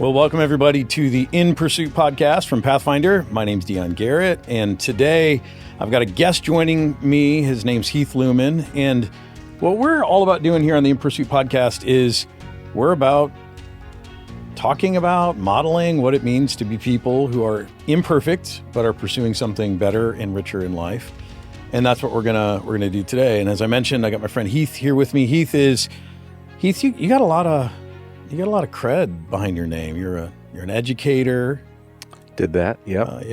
Well, welcome everybody to the In Pursuit podcast from Pathfinder. My name's Dion Garrett, and today I've got a guest joining me. His name's Heath Lumen, and what we're all about doing here on the In Pursuit podcast is we're about talking about modeling what it means to be people who are imperfect but are pursuing something better and richer in life. And that's what we're gonna do today. And as I mentioned, I got my friend Heath here with me. Heath, you got a lot of cred behind your name. You're an educator. Did that? Yep.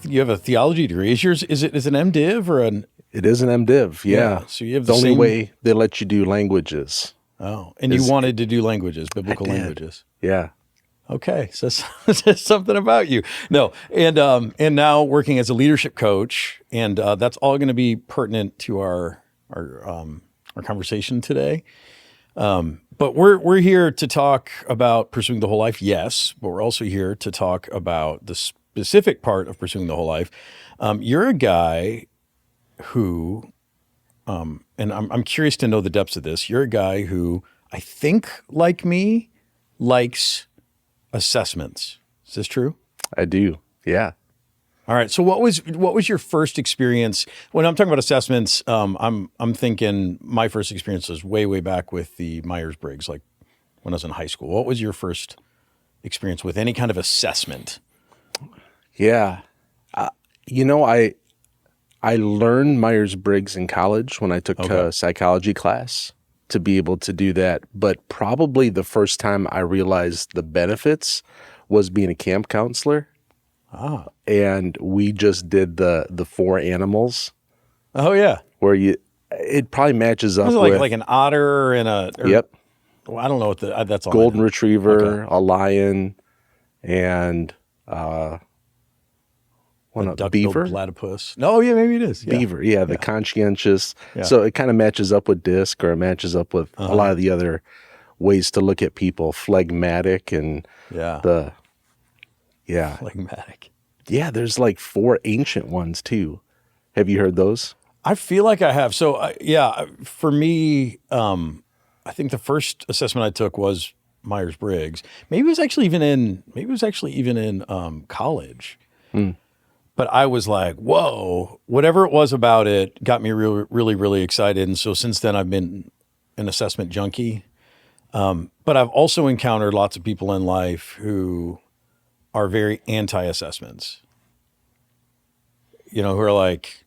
You have a theology degree. Is it an MDiv or an? It is an MDiv. Yeah. So you have the only way they let you do languages. Oh, and you wanted to do languages, biblical languages. Yeah. Okay, so says something about you. No, and now working as a leadership coach, and that's all going to be pertinent to our conversation today. But we're here to talk about pursuing the whole life, yes, but we're also here to talk about the specific part of pursuing the whole life. You're a guy who, and I'm curious to know the depths of this. You're a guy who I think, like me, likes assessments. Is this true? I do. Yeah. All right. So what was your first experience when I'm talking about assessments? I'm thinking my first experience was way back with the Myers-Briggs, like when I was in high school. What was your first experience with any kind of assessment? Yeah. I learned Myers-Briggs in college when I took a psychology class to be able to do that. But probably the first time I realized the benefits was being a camp counselor. Ah. And we just did the 4 animals. Oh yeah. Where it probably matches up with like an otter and yep. Well, I don't know what that's all. Golden retriever, a lion, and beaver, platypus. No, yeah, maybe it is. Yeah. Beaver, yeah, the conscientious. Yeah. So it kind of matches up with DISC, or it matches up with a lot of the other ways to look at people, phlegmatic and phlegmatic. Yeah, there's like 4 ancient ones too. Have you heard those? I feel like I have. So for me, I think the first assessment I took was Myers-Briggs. Maybe it was actually even in college. But I was like, whoa, whatever it was about it got me really excited. And so since then I've been an assessment junkie. But I've also encountered lots of people in life who are very anti-assessments. Who are like,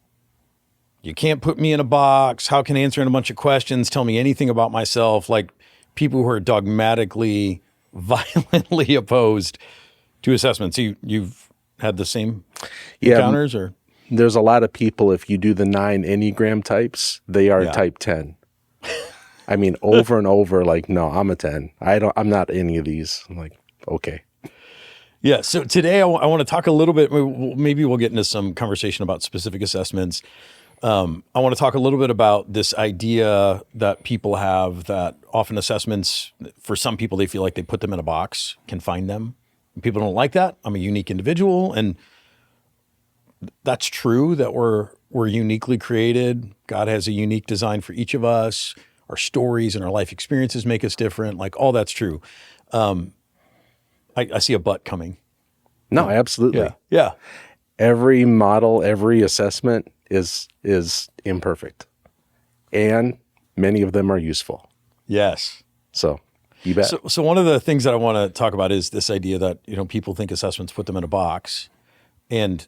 you can't put me in a box. How can answering a bunch of questions tell me anything about myself? Like people who are dogmatically, violently opposed to assessments. You've had the same encounters, or? There's a lot of people, if you do the 9 Enneagram types, they are type 10. I mean, over and over, like, no, I'm a 10. I'm not any of these. I'm like, okay. Yeah. So today I want to talk a little bit, maybe we'll get into some conversation about specific assessments. I want to talk a little bit about this idea that people have that often assessments, for some people, they feel like they put them in a box, confine them. People don't like that. I'm a unique individual, and that's true that we're uniquely created. God has a unique design for each of us. Our stories and our life experiences make us different. Like all that's true. I see a but coming. No, absolutely. Yeah. Every model, every assessment is imperfect, and many of them are useful. Yes. So you bet. So one of the things that I want to talk about is this idea that people think assessments put them in a box, and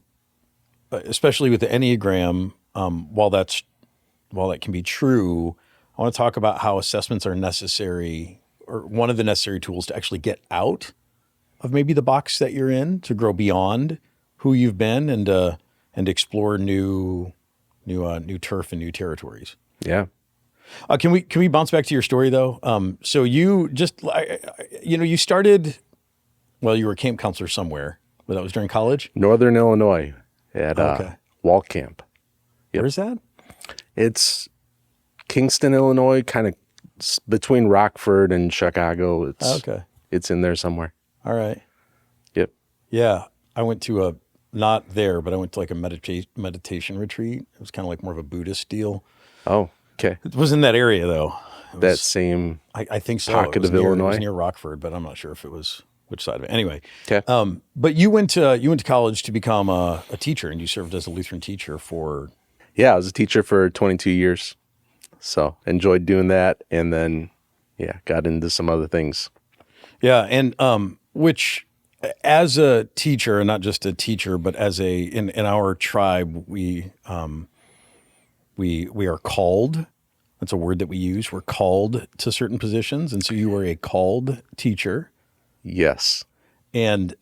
especially with the Enneagram, while that can be true, I want to talk about how assessments are necessary, or one of the necessary tools to actually get out of maybe the box that you're in, to grow beyond who you've been and explore new turf and new territories. Yeah. Can we bounce back to your story though? So you just, you started, well, you were a camp counselor somewhere, but that was during college? Northern Illinois at Walt Camp. Yep. Where's that? It's Kingston, Illinois, kind of between Rockford and Chicago. It's in there somewhere. All right. Yep. Yeah. I went to not there, but I went to like a meditation retreat. It was kind of like more of a Buddhist deal. Oh, okay. It was in that area though. That same I think so. Pocket of Illinois? It was near Rockford, but I'm not sure if it was which side of it. Anyway, Okay. but you went to college to become a teacher, and you served as a Lutheran teacher for. Yeah, I was a teacher for 22 years. So enjoyed doing that. And then, yeah, got into some other things. Yeah, and which as a teacher, and not just a teacher, but as in our tribe, we are called. That's a word that we use. We're called to certain positions, and so you were a called teacher. Yes. And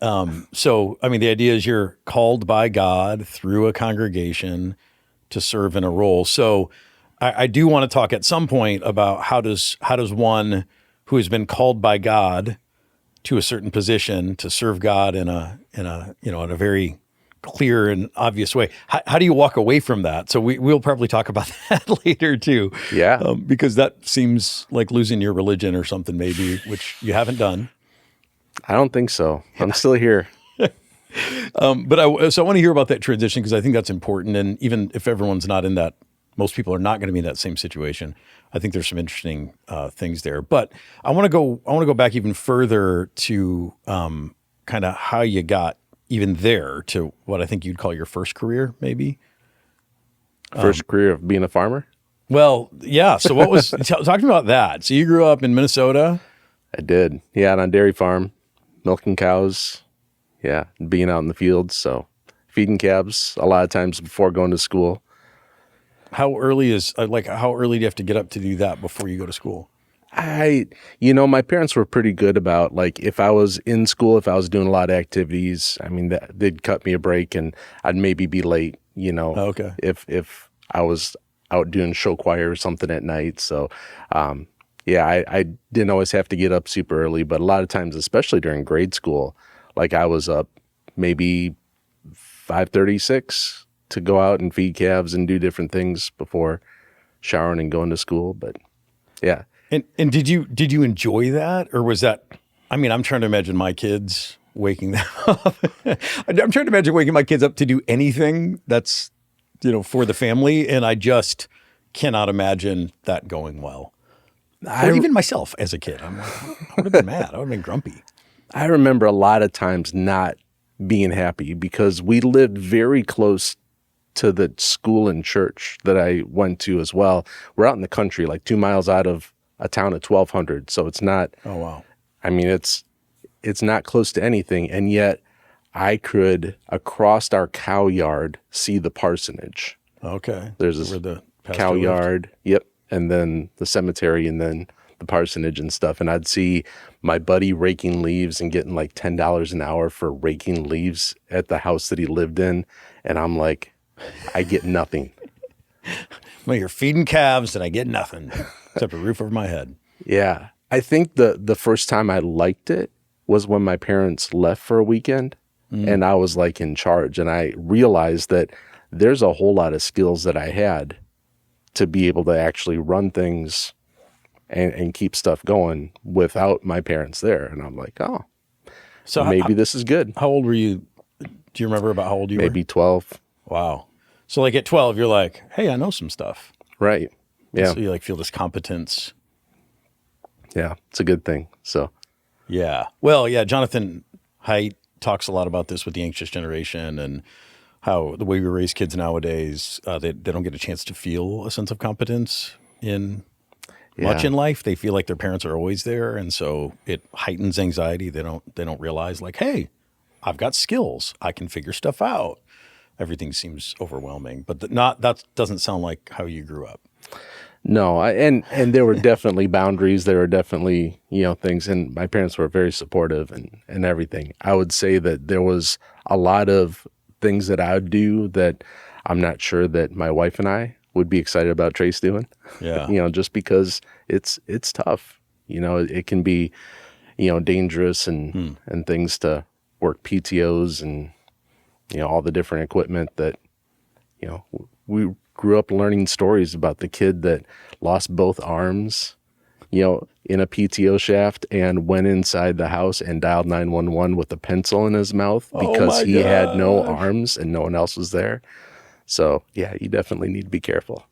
so, I mean, the idea is you're called by God through a congregation to serve in a role. So, I do want to talk at some point about how does one who has been called by God to a certain position to serve God in a very clear and obvious way. How do you walk away from that? So we'll probably talk about that later too. Yeah. Because that seems like losing your religion or something maybe, which you haven't done. I don't think so. I'm still here. But I want to hear about that transition because I think that's important. And even if everyone's not in that, most people are not going to be in that same situation. I think there's some interesting things there. But I want to go back even further to kind of how you got even there to what I think you'd call your first career, maybe. First career of being a farmer? Well, yeah. So what was talk to me about that? So you grew up in Minnesota. I did. Yeah, on a dairy farm, milking cows. Yeah, being out in the fields. So feeding calves a lot of times before going to school. How early do you have to get up to do that before you go to school? My parents were pretty good about, like, if I was in school, if I was doing a lot of activities, I mean, they'd cut me a break and I'd maybe be late, Okay. if I was out doing show choir or something at night. So, I didn't always have to get up super early, but a lot of times, especially during grade school, like I was up maybe 5:36 to go out and feed calves and do different things before showering and going to school. But yeah. And did you enjoy that, or was that? I mean, I'm trying to imagine my kids waking them up. I'm trying to imagine waking my kids up to do anything that's for the family, and I just cannot imagine that going well. Or even myself as a kid, I'm like, I would have been mad. I would have been grumpy. I remember a lot of times not being happy because we lived very close to the school and church that I went to as well. We're out in the country, like 2 miles out of a town of 1,200. So it's not, Oh, wow. I mean, it's not close to anything. And yet I could, across our cow yard, see the parsonage. Okay. There's this Where the pastor cow lived? yard. Yep. And then the cemetery and then the parsonage and stuff. And I'd see my buddy raking leaves and getting like $10 an hour for raking leaves at the house that he lived in. And I'm like, I get nothing. Well, you're feeding calves and I get nothing except a roof over my head. Yeah. I think the first time I liked it was when my parents left for a weekend and I was like in charge. And I realized that there's a whole lot of skills that I had to be able to actually run things and keep stuff going without my parents there. And I'm like, oh, So maybe this is good. how old were you? Do you remember about how old you Maybe 12. were? Wow. So like at 12, you're like, hey, I know some stuff. Right. Yeah. So you like feel this competence. Yeah. It's a good thing. So, Yeah. Well, yeah. Jonathan Haidt talks a lot about this with the anxious generation and how the way we raise kids nowadays, they don't get a chance to feel a sense of competence in much Yeah. in life. They feel like their parents are always there, and so it heightens anxiety. They don't realize like, hey, I've got skills. I can figure stuff out. Everything seems overwhelming, but that doesn't sound like how you grew up. no, and there were definitely boundaries. There were definitely, things, and my parents were very supportive and everything. I would say that there was a lot of things that I would do that I'm not sure that my wife and I would be excited about Trace doing. Yeah. Just because it's tough. It can be, dangerous and things to work PTOs and, all the different equipment that, we grew up learning stories about the kid that lost both arms, in a PTO shaft and went inside the house and dialed 911 with a pencil in his mouth because my he had no gosh. arms and no one else was there. So, yeah, you definitely need to be careful.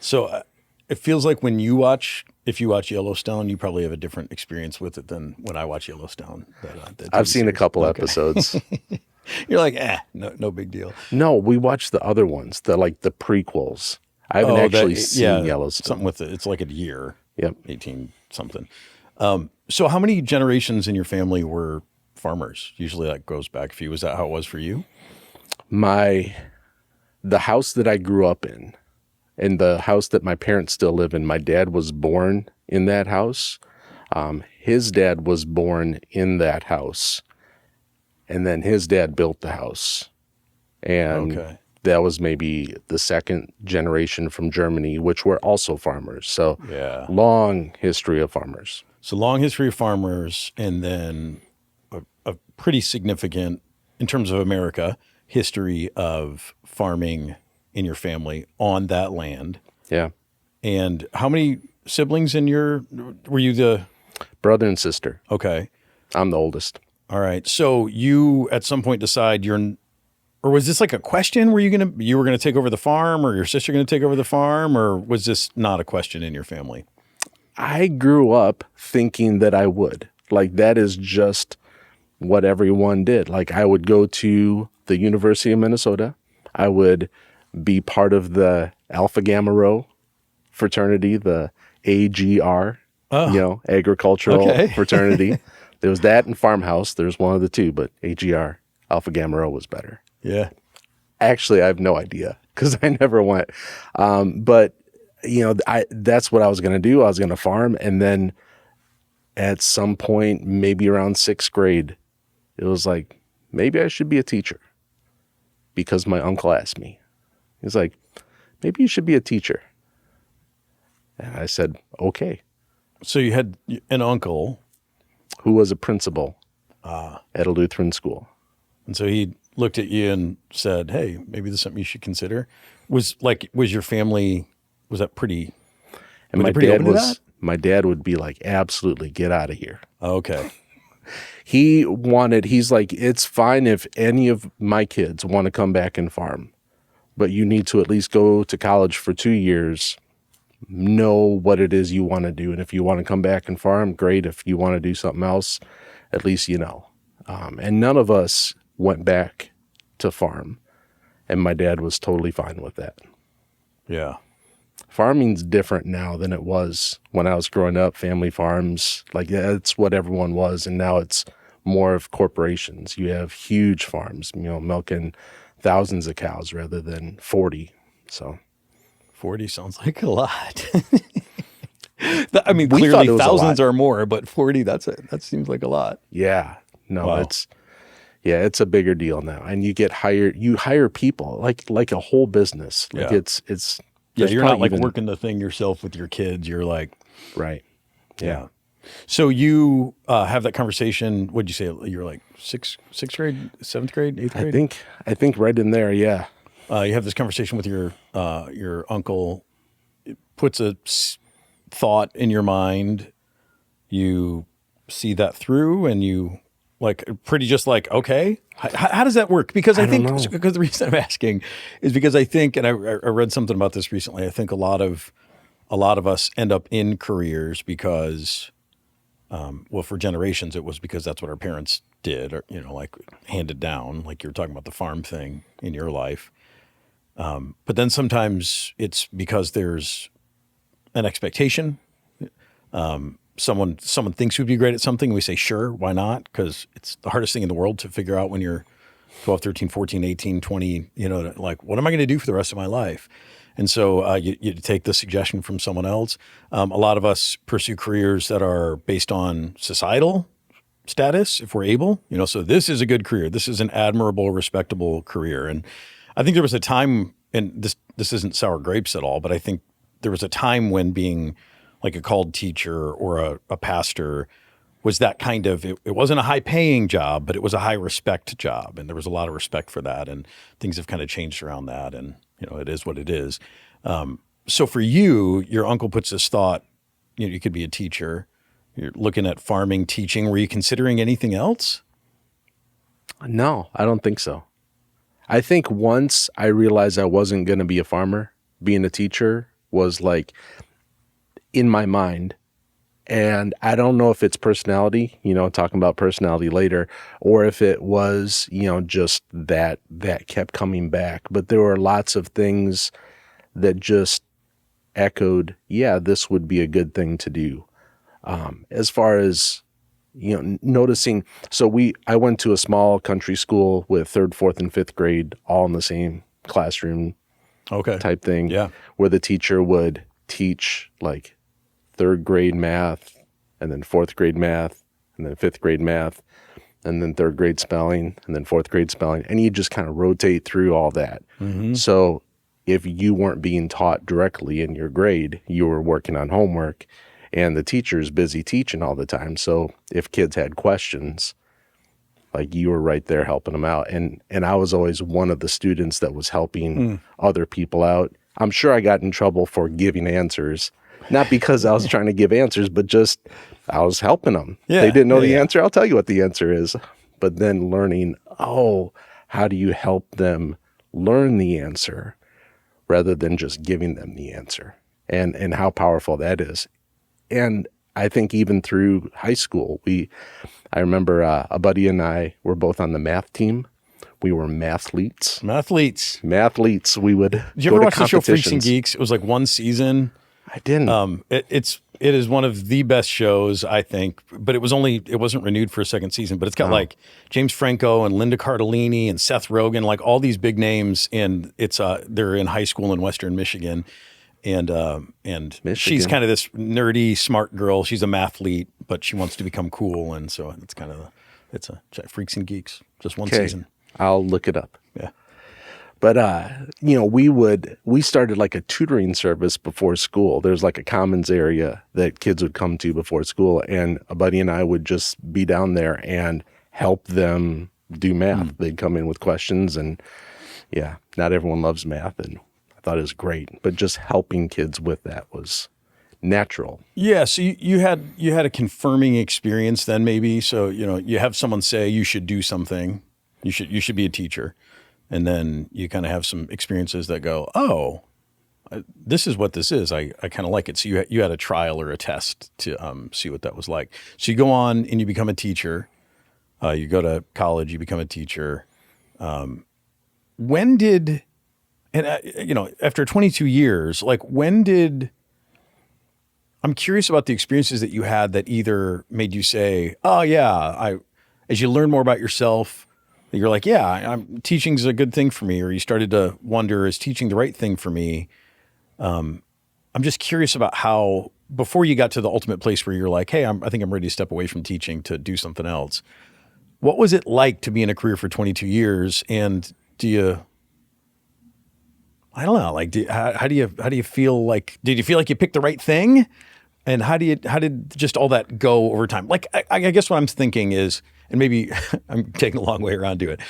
So it feels like when you watch if you watch Yellowstone, you probably have a different experience with it than when I watch Yellowstone. That I've TV seen a series. couple Okay. episodes. You're like, no big deal. No, we watched the other ones, the prequels. I haven't actually seen Yellowstone. Something with it. It's like a year. Yep. 18 something. So how many generations in your family were farmers? Usually that goes back a few. Was that how it was for you? The house that I grew up in and the house that my parents still live in, my dad was born in that house. His dad was born in that house. And then his dad built the house. And Okay. that was maybe the second generation from Germany, which were also farmers. So Yeah. long history of farmers. So long history of farmers, and then a pretty significant, in terms of America, history of farming in your family on that land. Yeah. And how many siblings were you the, Brother and sister. okay. I'm the oldest. All right. So you at some point decide or was this like a question? You were gonna take over the farm, or your sister gonna take over the farm, or was this not a question in your family? I grew up thinking that I would. Like, that is just what everyone did. Like, I would go to the University of Minnesota. I would be part of the Alpha Gamma Rho fraternity, the AGR, agricultural Okay. fraternity. There was that and Farmhouse. There's one of the two, but AGR, Alpha Gamma Rho was better. Yeah. Actually, I have no idea because I never went. But that's what I was going to do. I was going to farm. And then at some point, maybe around 6th grade, it was like, maybe I should be a teacher, because my uncle asked me. He's like, maybe you should be a teacher. And I said, okay. So you had an uncle, Who was a principal at a Lutheran school. and so he looked at you and said, "Hey, maybe this is something you should consider." Was your family, was that pretty? And were they pretty open to that? my dad would be like, absolutely, get out of here. Okay. He's like, it's fine if any of my kids want to come back and farm, but you need to at least go to college for 2 years, know what it is you want to do. And if you want to come back and farm, great. If you want to do something else, at least you know. And none of us went back to farm. And my dad was totally fine with that. Yeah. Farming's different now than it was when I was growing up. Family farms, like, that's what everyone was. And now it's more of corporations. You have huge farms, milking thousands of cows rather than 40. So 40 sounds like a lot. I mean, We thought clearly it was a thousands lot. are more, but 40, that seems like a lot. yeah, no, Wow. it's a bigger deal now. And you hire people like a whole business. Like Yeah. it's Yeah, there's you're not probably like even- working the thing yourself with your kids. You're like, right. yeah. So you have that conversation. What'd you say? You're like sixth grade, 7th grade, 8th grade? I think right in there, yeah. You have this conversation with your uncle. It puts a thought in your mind. You see that through, and you just like, okay. How does that work? Because I think, don't know. because the reason I'm asking is because I think, and I read something about this recently. I think a lot of us end up in careers because, for generations, it was because that's what our parents did, or, like handed down, like you were talking about the farm thing in your life. But then sometimes it's because there's an expectation. Someone thinks we'd be great at something, and we say, sure, why not? Because it's the hardest thing in the world to figure out when you're 12, 13, 14, 18, 20, like, what am I going to do for the rest of my life? And so you take the suggestion from someone else. A lot of us pursue careers that are based on societal status, if we're able, so this is a good career. This is an admirable, respectable career. And I think there was a time, and this isn't sour grapes at all, but I think there was a time when being like a called teacher or a pastor was that kind of, it wasn't a high paying job, but it was a high respect job. And there was a lot of respect for that. And things have kind of changed around that. And, it is what it is. So for you, your uncle puts this thought, you could be a teacher. You're looking at farming, teaching. Were you considering anything else? No, I don't think so. I think once I realized I wasn't going to be a farmer, being a teacher was like, in my mind. And I don't know if it's personality, talking about personality later, or if it was, just that kept coming back. But there were lots of things that just echoed, yeah, this would be a good thing to do. As far as, noticing, I went to a small country school with third, fourth, and fifth grade all in the same classroom type thing, where the teacher would teach like third grade math, and then fourth grade math, and then fifth grade math, and then third grade spelling, and then fourth grade spelling. And you just kind of rotate through all that. Mm-hmm. So if you weren't being taught directly in your grade, you were working on homework, and the teacher's busy teaching all the time. So if kids had questions, like you were right there helping them out. And I was always one of the students that was helping other people out. I'm sure I got in trouble for giving answers. Not because I was trying to give answers, but just I was helping them. Yeah, they didn't know the answer. I'll tell you what the answer is. But then learning, how do you help them learn the answer rather than just giving them the answer, and how powerful that is. And I think even through high school, I remember a buddy and I were both on the math team. We were mathletes. Mathletes. We would Did you ever watch the show Freaks and Geeks? It was like one season. I didn't. It is one of the best shows, I think, but it wasn't renewed for a second season, but it's got like James Franco and Linda Cardellini and Seth Rogen, like all these big names, and they're in high school in Western Michigan. And Michigan. She's kind of this nerdy, smart girl. She's a mathlete, but she wants to become cool. And so it's a Freaks and Geeks, just one season. I'll look it up. Yeah. But, we started like a tutoring service before school. There's like a commons area that kids would come to before school. And a buddy and I would just be down there and help them do math. They'd come in with questions, and not everyone loves math. And I thought it was great, but just helping kids with that was natural. Yeah. So you had a confirming experience then, maybe. So, you have someone say you should do something. You should be a teacher. And then you kind of have some experiences that go, this is what this is. I kind of like it. So you had a trial or a test to see what that was like. So you go on and you become a teacher. You go to college, you become a teacher. When did, and after 22 years, like I'm curious about the experiences that you had that either made you say, as you learn more about yourself, you're like, teaching is a good thing for me. Or you started to wonder, is teaching the right thing for me? I'm just curious about how, before you got to the ultimate place where you're like, hey, I think I'm ready to step away from teaching to do something else. What was it like to be in a career for 22 years? And I don't know, like, how do you feel like, did you feel like you picked the right thing? And how did just all that go over time? Like, I guess what I'm thinking is, and maybe I'm taking a long way around to it.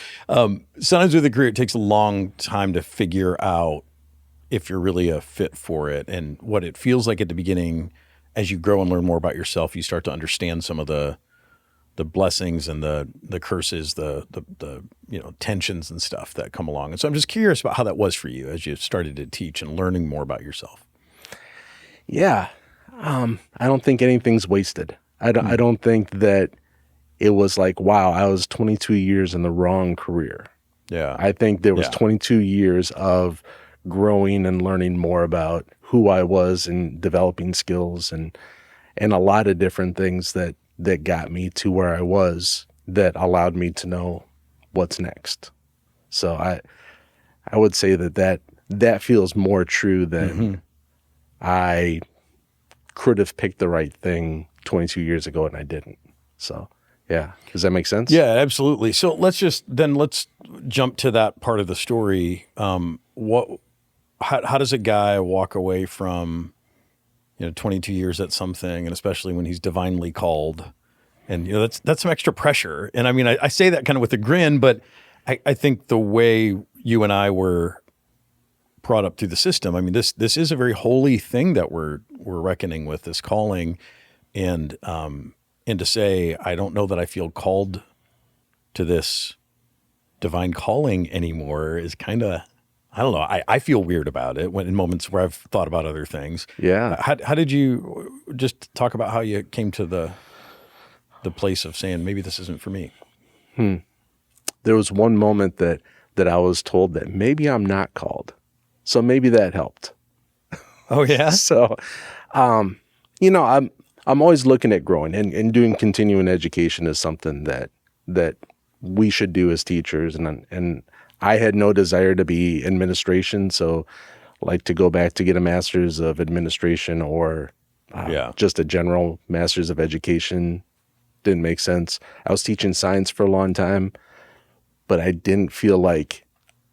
Sometimes with a career, it takes a long time to figure out if you're really a fit for it. And what it feels like at the beginning, as you grow and learn more about yourself, you start to understand some of the blessings and the curses, the tensions and stuff that come along. And so I'm just curious about how that was for you as you started to teach and learning more about yourself. Yeah. I don't think anything's wasted. I don't think that it was like, wow, I was 22 years in the wrong career. Yeah. I think there was 22 years of growing and learning more about who I was and developing skills and a lot of different things that got me to where I was that allowed me to know what's next. So I would say that feels more true than I could have picked the right thing 22 years ago and I didn't. So, yeah. Does that make sense? Yeah, absolutely. So let's jump to that part of the story. How does a guy walk away from 22 years at something, and especially when he's divinely called, and that's some extra pressure. And I mean, I say that kind of with a grin, but I think the way you and I were brought up through the system, I mean, this is a very holy thing that we're reckoning with, this calling, and to say, I don't know that I feel called to this divine calling anymore is kind of I don't know. I feel weird about it when in moments where I've thought about other things. Yeah. How did you just talk about how you came to the place of saying maybe this isn't for me? There was one moment that I was told that maybe I'm not called. So maybe that helped. Oh yeah. So, you know, I'm always looking at growing, and doing continuing education is something that we should do as teachers. And I had no desire to be administration. So like to go back to get a master's of administration or just a general master's of education didn't make sense. I was teaching science for a long time, but I didn't feel like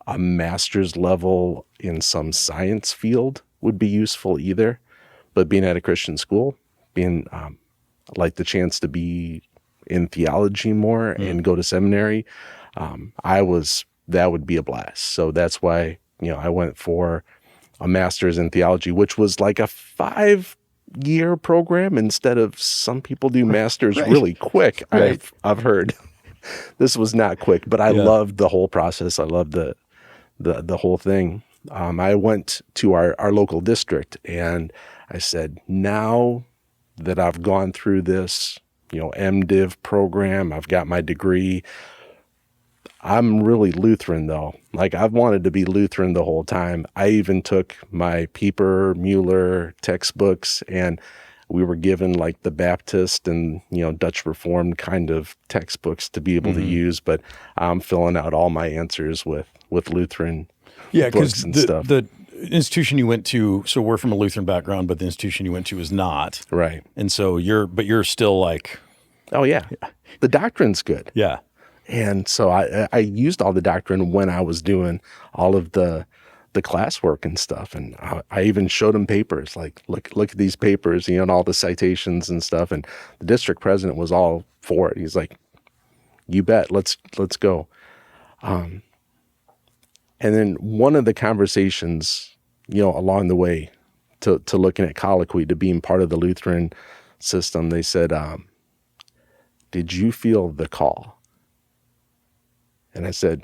a master's level in some science field would be useful either. But being at a Christian school, being like the chance to be in theology more and go to seminary, that would be a blast. So that's why, I went for a master's in theology, which was like a 5-year program instead of some people do masters really quick. Right. I've heard this was not quick, but I loved the whole process. I loved the whole thing. I went to our local district and I said, now that I've gone through this, MDiv program, I've got my degree. I'm really Lutheran though. Like I've wanted to be Lutheran the whole time. I even took my Pieper, Mueller textbooks, and we were given like the Baptist and, Dutch Reformed kind of textbooks to be able to use, but I'm filling out all my answers with Lutheran books and stuff. The institution you went to, so we're from a Lutheran background, but the institution you went to is not. Right. And so you're still like, oh yeah. The doctrine's good. yeah. And so I used all the doctrine when I was doing all of the classwork and stuff. And I even showed them papers, like, look at these papers, and all the citations and stuff. And the district president was all for it. He's like, you bet, let's go. And then one of the conversations, along the way to looking at colloquy, to being part of the Lutheran system, they said, did you feel the call? And I said,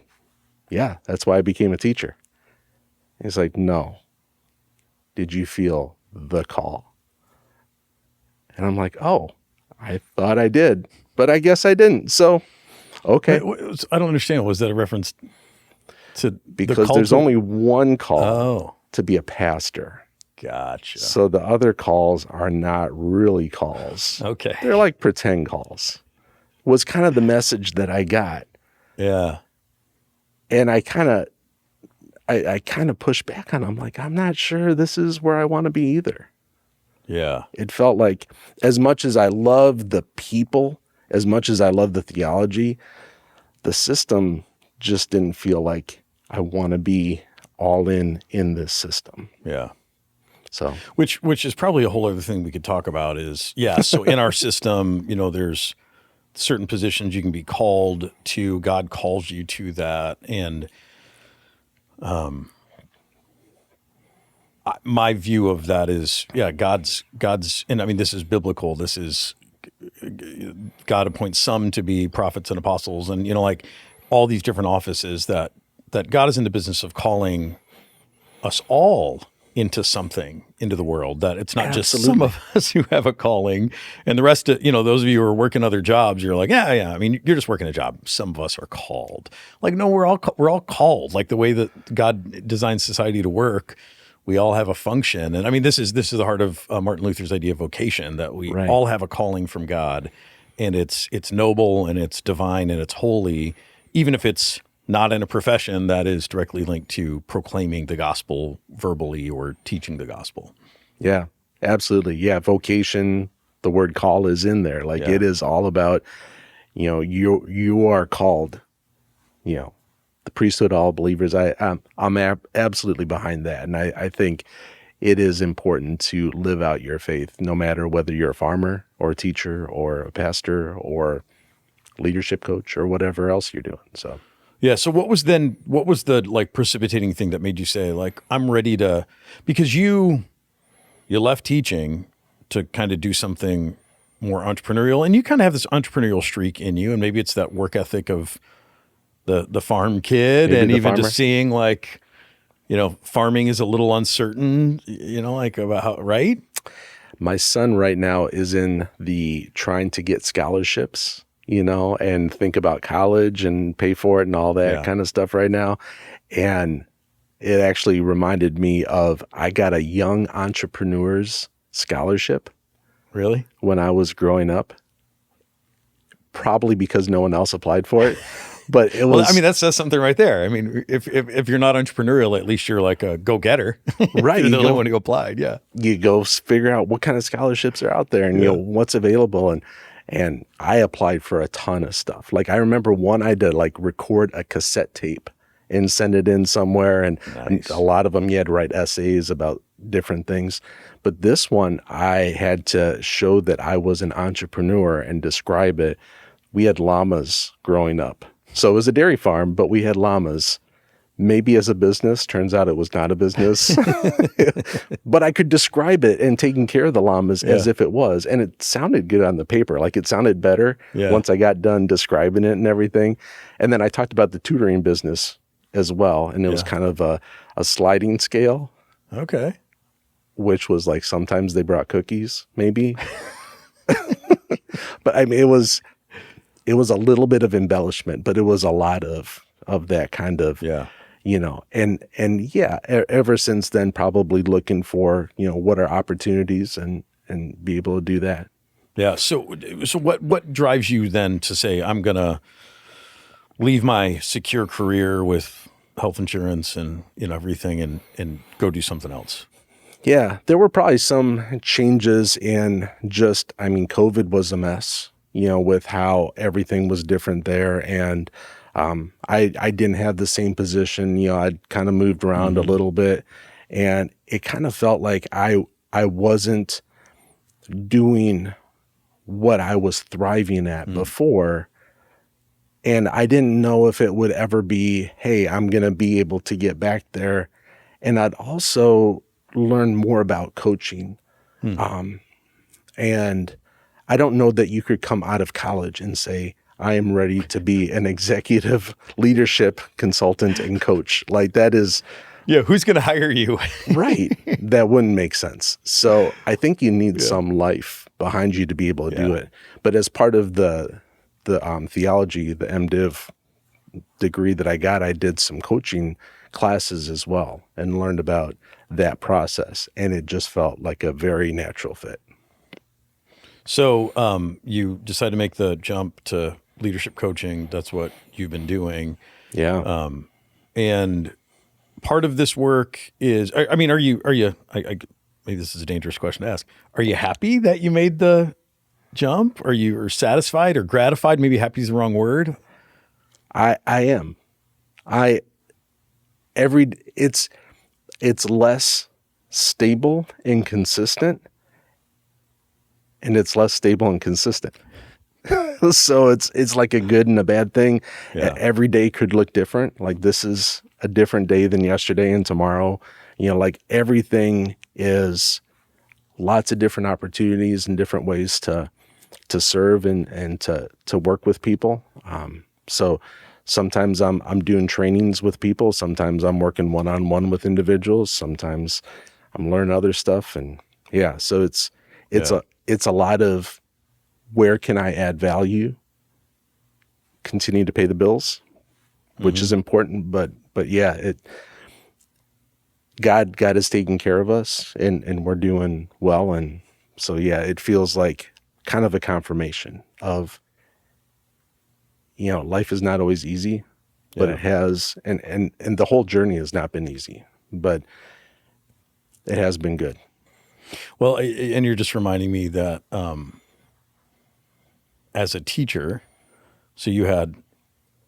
yeah, that's why I became a teacher. He's like, no. Did you feel the call? And I'm like, oh, I thought I did, but I guess I didn't. So, okay. I don't understand. Was that a reference to because there's only one call to be a pastor. Gotcha. So the other calls are not really calls. Okay. They're like pretend calls. Was kind of the message that I got. Yeah. And I kind of pushed back on it. I'm like, I'm not sure this is where I want to be either. Yeah. It felt like as much as I love the people, as much as I love the theology, the system just didn't feel like I want to be all in this system. Yeah. So, which is probably a whole other thing we could talk about is, so in our system, there's certain positions you can be called to. God calls you to that. And my view of that is, God's, and I mean, this is biblical. This is God appoints some to be prophets and apostles and, like all these different offices that God is in the business of calling us all into something, into the world, that it's not just some of us who have a calling and the rest of, those of you who are working other jobs, you're like, yeah. I mean, you're just working a job. Some of us are called. Like, no, we're all called. Like the way that God designed society to work, we all have a function. And I mean, this is the heart of Martin Luther's idea of vocation, that we all have a calling from God, and it's noble and it's divine and it's holy, even if it's not in a profession that is directly linked to proclaiming the gospel verbally or teaching the gospel. Yeah, absolutely. Yeah, vocation, the word call is in there. Like it is all about, you are called, the priesthood, all believers. I'm absolutely behind that. And I think it is important to live out your faith, no matter whether you're a farmer or a teacher or a pastor or leadership coach or whatever else you're doing. So. Yeah. So what was the like precipitating thing that made you say, like, I'm ready to, because you left teaching to kind of do something more entrepreneurial, and you kind of have this entrepreneurial streak in you, and maybe it's that work ethic of the farm kid, maybe, and even farmer. Just seeing like farming is a little uncertain, like about how, right? My son right now is in the trying to get scholarships, and think about college and pay for it and all that kind of stuff right now. And it actually reminded me of, I got a young entrepreneurs scholarship. Really? When I was growing up, probably because no one else applied for it. But it was. Well, I mean, that says something right there. I mean, if you're not entrepreneurial, at least you're like a go-getter. Right. You're the only one who applied. Yeah. You go figure out what kind of scholarships are out there and what's available. And I applied for a ton of stuff. Like, I remember one I did, like, record a cassette tape and send it in somewhere. And a lot of them, you had to write essays about different things. But this one, I had to show that I was an entrepreneur and describe it. We had llamas growing up. So it was a dairy farm, but we had llamas. Maybe as a business, turns out it was not a business. But I could describe it and taking care of the llamas as if it was. And it sounded good on the paper. Like, it sounded better once I got done describing it and everything. And then I talked about the tutoring business as well. And it was kind of a sliding scale. Okay. Which was like, sometimes they brought cookies, maybe. But I mean, it was a little bit of embellishment, but it was a lot of that kind of, ever since then, probably looking for, what are opportunities and be able to do that. Yeah. So what drives you then to say, I'm going to leave my secure career with health insurance and, everything and go do something else? Yeah, there were probably some changes in COVID was a mess, with how everything was different there. And I didn't have the same position. I'd kind of moved around a little bit, and it kind of felt like I wasn't doing what I was thriving at before. And I didn't know if it would ever be, hey, I'm going to be able to get back there. And I'd also learn more about coaching. And I don't know that you could come out of college and say, I am ready to be an executive leadership consultant and coach. Like, that is... Yeah, who's going to hire you? Right. That wouldn't make sense. So I think you need some life behind you to be able to do it. But as part of the theology, the MDiv degree that I got, I did some coaching classes as well and learned about that process. And it just felt like a very natural fit. So you decided to make the jump to leadership coaching. That's what you've been doing. Yeah. And part of this work is, I mean, are you, maybe this is a dangerous question to ask. Are you happy that you made the jump? Are you satisfied or gratified? Maybe happy is the wrong word. I am. It's less stable and consistent, and it's less stable and consistent. So it's like a good and a bad thing. Yeah. Every day could look different. Like, this is a different day than yesterday and tomorrow. Like, everything is lots of different opportunities and different ways to serve and to work with people. So sometimes I'm doing trainings with people. Sometimes I'm working one-on-one with individuals. Sometimes I'm learning other stuff. And so it's a lot of, where can I add value, continue to pay the bills, which is important. But God is taking care of us and we're doing well. And so, it feels like kind of a confirmation of, life is not always easy, but it has, and the whole journey has not been easy, but it has been good. Well, and you're just reminding me that as a teacher, so you had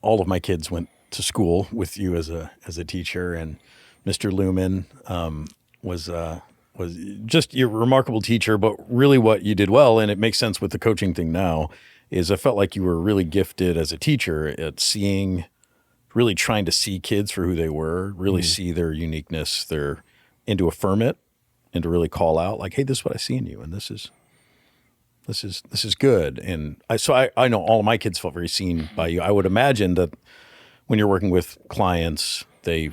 all of my kids went to school with you as a teacher, and Mr. Lumen was just your remarkable teacher. But really, what you did well, and it makes sense with the coaching thing now, is I felt like you were really gifted as a teacher at really trying to see kids for who they were, really see their uniqueness, and to affirm it, and to really call out like, hey, this is what I see in you, and this is good. And I know all of my kids felt very seen by you. I would imagine that when you're working with clients, they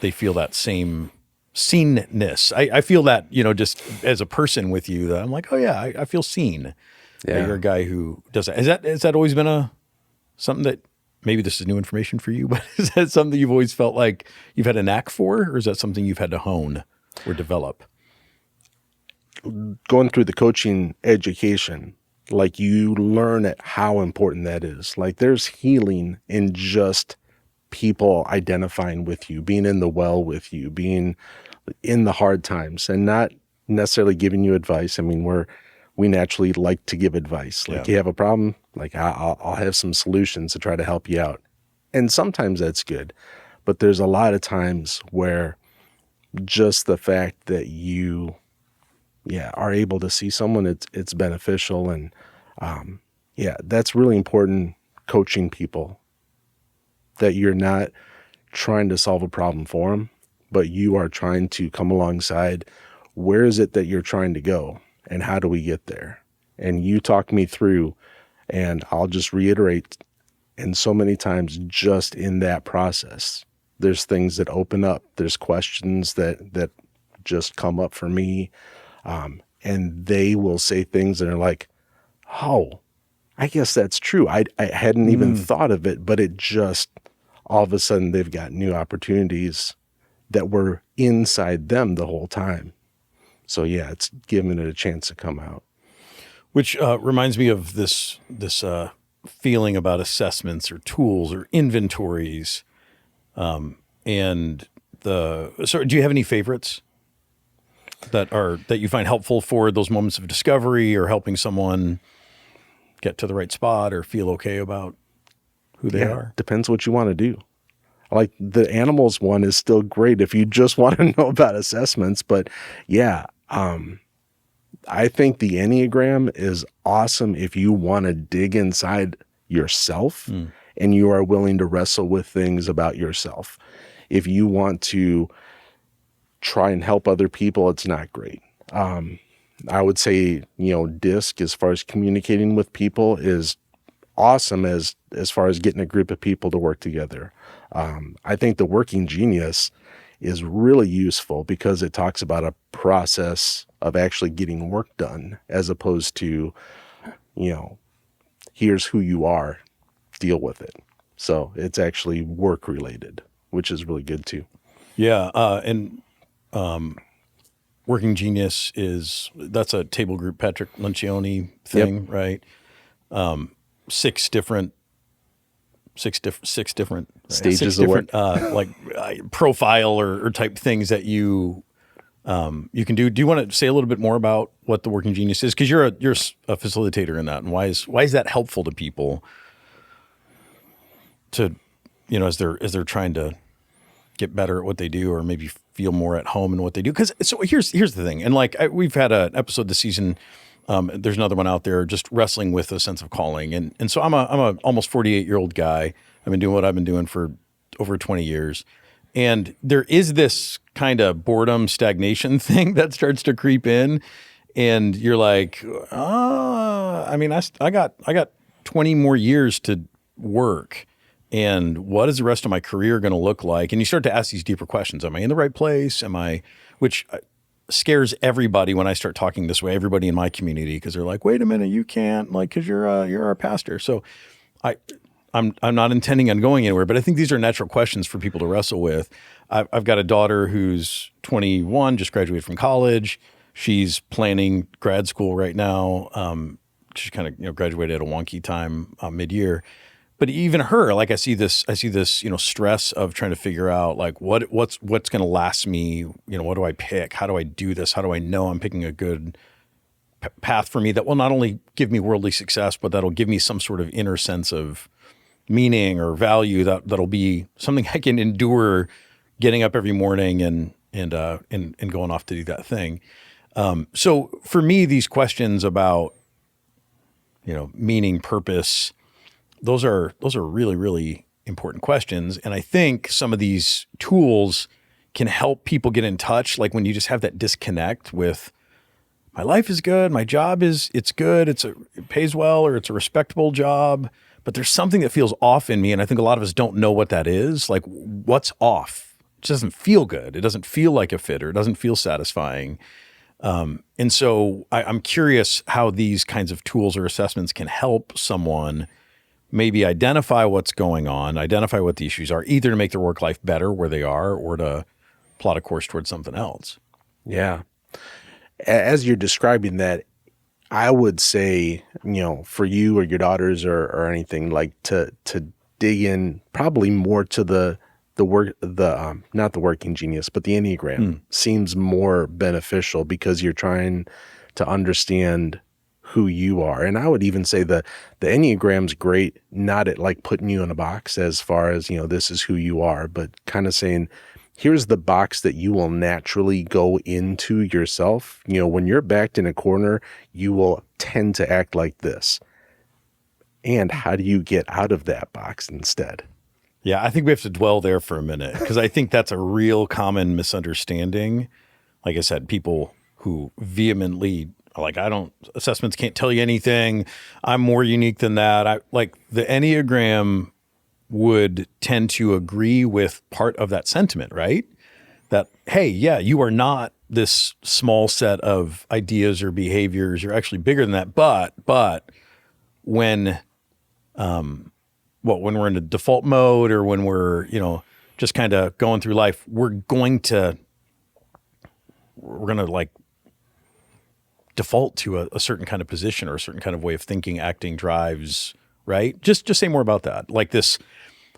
they feel that same seenness. I feel that, just as a person with you, that I'm like, oh yeah, I feel seen. Yeah. You're a guy who does that. Has that always been something that, maybe this is new information for you, but is that something you've always felt like you've had a knack for, or is that something you've had to hone or develop? Going through the coaching education, like you learn how important that is. Like there's healing in just people identifying with you, being in the well with you, being in the hard times, and not necessarily giving you advice. I mean, we naturally like to give advice. Like you have a problem, like I'll have some solutions to try to help you out. And sometimes that's good, but there's a lot of times where just the fact that you, are able to see someone, it's beneficial. And that's really important, coaching people, that you're not trying to solve a problem for them, but you are trying to come alongside. Where is it that you're trying to go? And how do we get there? And you talk me through, and I'll just reiterate, and so many times just in that process, there's things that open up. There's questions that just come up for me. And they will say things that are like, oh, I guess that's true. I hadn't even thought of it, but it just, all of a sudden they've got new opportunities that were inside them the whole time. So it's giving it a chance to come out. Which reminds me of this feeling about assessments or tools or inventories. So do you have any favorites that you find helpful for those moments of discovery or helping someone get to the right spot or feel okay about who they are? Depends what you want to do. Like the animals one is still great if you just want to know about assessments, but I think the Enneagram is awesome if you want to dig inside yourself and you are willing to wrestle with things about yourself. If you want to try and help other people, it's not great. I would say, DISC, as far as communicating with people, is awesome as far as getting a group of people to work together. I think the Working Genius is really useful because it talks about a process of actually getting work done, as opposed to, here's who you are, deal with it. So it's actually work related, which is really good too. Yeah. Working Genius that's a table group, Patrick Lencioni thing, right? 6 different stages of work, profile or type things that you can do. Do you want to say a little bit more about what the Working Genius is? Because you're a facilitator in that, and why is that helpful to people to, as they're trying to get better at what they do, or maybe feel more at home in what they do? Because here's the thing, and we've had an episode this season. There's another one out there, just wrestling with a sense of calling, and so I'm a almost 48-year-old guy. I've been doing what I've been doing for over 20 years, and there is this kind of boredom stagnation thing that starts to creep in, and you're like, I got 20 more years to work. And what is the rest of my career going to look like? And you start to ask these deeper questions. Am I in the right place? Which scares everybody when I start talking this way, everybody in my community, because they're like, wait a minute, you can't, because you're our pastor. So I'm not intending on going anywhere, but I think these are natural questions for people to wrestle with. I've got a daughter who's 21, just graduated from college. She's planning grad school right now. She kind of graduated at a wonky time mid-year. But even her, I see this, stress of trying to figure out what's going to last me. What do I pick? How do I do this? How do I know I'm picking a good path for me that will not only give me worldly success, but that'll give me some sort of inner sense of meaning or value that'll be something I can endure getting up every morning and going off to do that thing. So for me, these questions about, meaning, purpose, those are really, really important questions. And I think some of these tools can help people get in touch. Like when you just have that disconnect with, my life is good, my job it's good, it pays well, or it's a respectable job, but there's something that feels off in me. And I think a lot of us don't know what that is. Like, what's off? doesn't feel good. It doesn't feel like a fit, or it doesn't feel satisfying. And so I'm curious how these kinds of tools or assessments can help someone maybe identify what's going on, identify what the issues are, either to make their work life better where they are, or to plot a course towards something else. Yeah. As you're describing that, I would say, for you or your daughters or anything, like to dig in probably more to the work, not the working genius, but the Enneagram seems more beneficial, because you're trying to understand who you are. And I would even say the Enneagram's great, not at like putting you in a box as far as, this is who you are, but kind of saying, here's the box that you will naturally go into yourself. When you're backed in a corner, you will tend to act like this. And how do you get out of that box instead? Yeah, I think we have to dwell there for a minute, because I think that's a real common misunderstanding. Like I said, people who vehemently are like, assessments can't tell you anything. I'm more unique than that. The Enneagram would tend to agree with part of that sentiment, right? That, hey, yeah, you are not this small set of ideas or behaviors. You're actually bigger than that. But when we're in a default mode, or when we're, just kind of going through life, we're going to like default to a certain kind of position, or a certain kind of way of thinking, acting, drives, right? Just say more about that. Like this.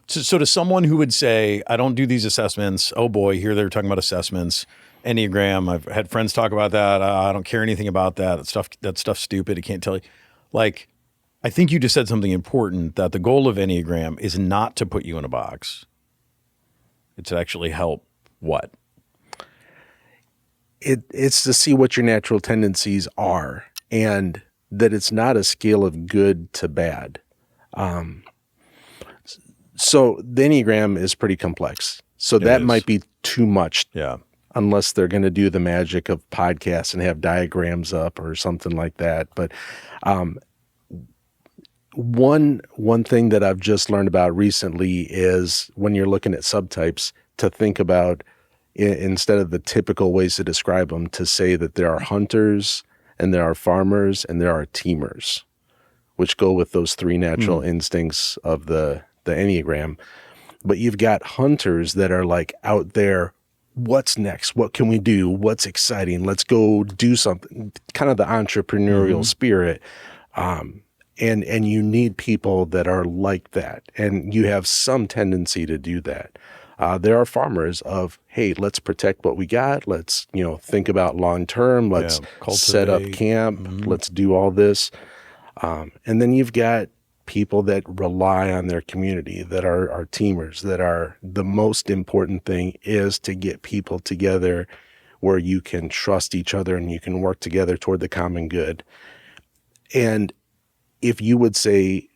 So to someone who would say, I don't do these assessments, oh boy, here they're talking about assessments, Enneagram, I've had friends talk about that. I don't care anything about that. That stuff's stupid. I can't tell you. Like, I think you just said something important, that the goal of Enneagram is not to put you in a box. It's to actually help what? It's to see what your natural tendencies are, and that it's not a scale of good to bad. So the Enneagram is pretty complex. So that might be too much. Yeah. Unless they're going to do the magic of podcasts and have diagrams up or something like that. But one thing that I've just learned about recently is, when you're looking at subtypes, to think about, instead of the typical ways to describe them, to say that there are hunters and there are farmers and there are teamers, which go with those three natural instincts of the Enneagram. But you've got hunters that are like out there, what's next? What can we do? What's exciting? Let's go do something. Kind of the entrepreneurial spirit. And you need people that are like that. And you have some tendency to do that. There are farmers of, hey, let's protect what we got. Let's, think about long-term. Let's set up camp. Let's do all this. And then you've got people that rely on their community, that are teamers, that are, the most important thing is to get people together where you can trust each other and you can work together toward the common good. And if you would say,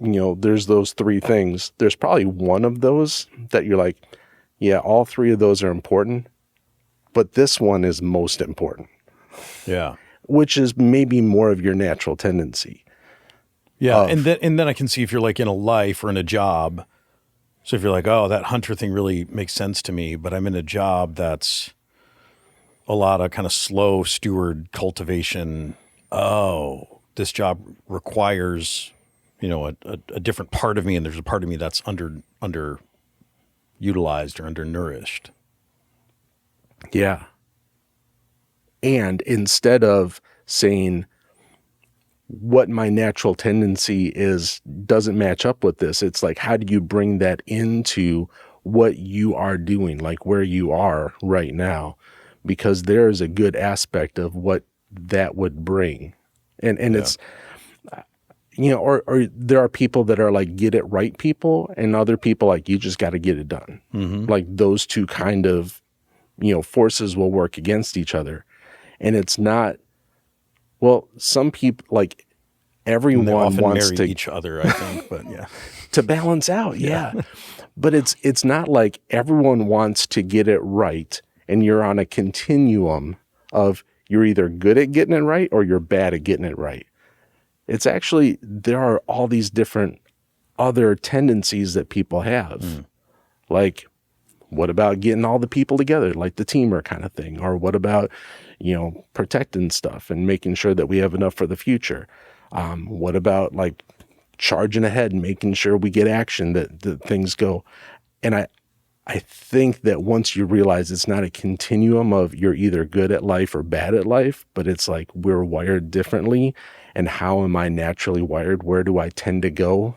there's those three things, there's probably one of those that you're like, yeah, all three of those are important, but this one is most important. Yeah. Which is maybe more of your natural tendency. Yeah, and then I can see if you're like in a life or in a job. So if you're like, oh, that hunter thing really makes sense to me, but I'm in a job that's a lot of kind of slow steward cultivation. Oh, this job requires, a different part of me, and there's a part of me that's underutilized or undernourished. Yeah. And instead of saying, what my natural tendency is doesn't match up with this, it's like, how do you bring that into what you are doing, like where you are right now? Because there is a good aspect of what that would bring. And it's, or there are people that are like, get it right people, and other people like, you just got to get it done. Like those two kind of, forces will work against each other. And it's not, well, some people, like, everyone often wants marry to each other, I think, but yeah. To balance out. Yeah. But it's not like everyone wants to get it right, and you're on a continuum of, you're either good at getting it right or you're bad at getting it right. It's actually, there are all these different other tendencies that people have. Like, What about getting all the people together, like the teamer kind of thing? Or what about, protecting stuff and making sure that we have enough for the future? What about like charging ahead and making sure we get action, that things go? And I think that once you realize it's not a continuum of you're either good at life or bad at life, but it's like we're wired differently. And how am I naturally wired? Where do I tend to go?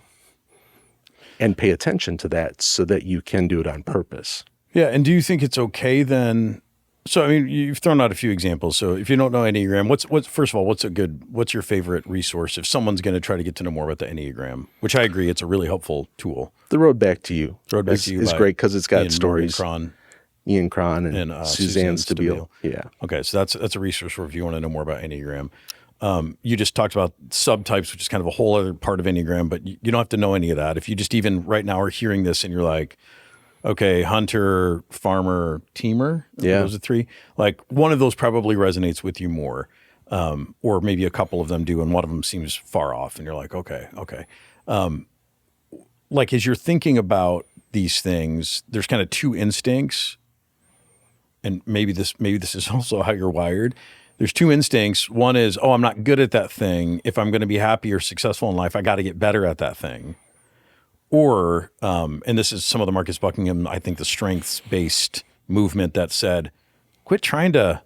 And pay attention to that so that you can do it on purpose. Yeah. And do you think it's okay then? So, I mean, you've thrown out a few examples. So if you don't know Enneagram, first of all, what's your favorite resource if someone's going to try to get to know more about the Enneagram, which I agree, it's a really helpful tool. The Road Back to You. The Road Back to You is great because it's got Ian stories. Ian Cron and Suzanne Stabile. Yeah. Okay. So that's a resource for if you want to know more about Enneagram. You just talked about subtypes, which is kind of a whole other part of Enneagram, but you don't have to know any of that. If you just even right now are hearing this and you're like, okay, hunter, farmer, teamer, those are three. Like one of those probably resonates with you more, or maybe a couple of them do, and one of them seems far off, and you're like, okay. Like as you're thinking about these things, there's kind of two instincts, and maybe this is also how you're wired. There's two instincts. One is, I'm not good at that thing. If I'm going to be happy or successful in life, I got to get better at that thing. Or, and this is some of the Marcus Buckingham, I think the strengths-based movement that said, quit trying to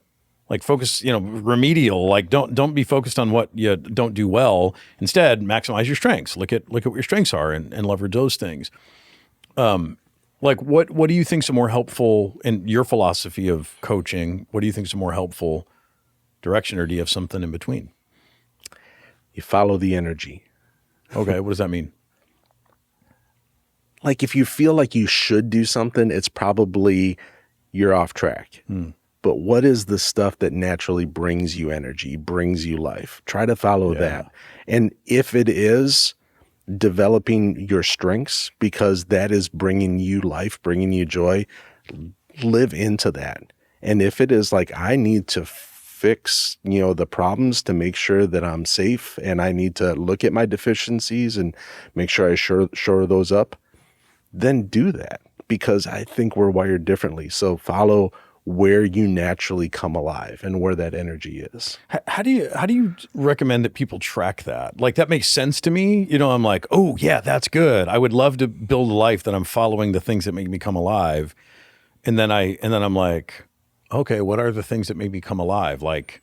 like focus, remedial, like don't be focused on what you don't do well. Instead, maximize your strengths. Look at what your strengths are and leverage those things. Like what do you think is a more helpful in your philosophy of coaching? What do you think is a more helpful direction, or do you have something in between? You follow the energy. Okay. What does that mean? Like if you feel like you should do something, it's probably you're off track. But what is the stuff that naturally brings you energy, brings you life? Try to follow that. And if it is developing your strengths, because that is bringing you life, bringing you joy, live into that. And if it is like, I need to fix, the problems to make sure that I'm safe, and I need to look at my deficiencies and make sure I shore those up, then do that, because I think we're wired differently. So follow where you naturally come alive and where that energy is. How do you recommend that people track that? Like that makes sense to me. I'm like, oh yeah, that's good. I would love to build a life that I'm following the things that make me come alive. And then I'm like, okay, what are the things that make me come alive? Like,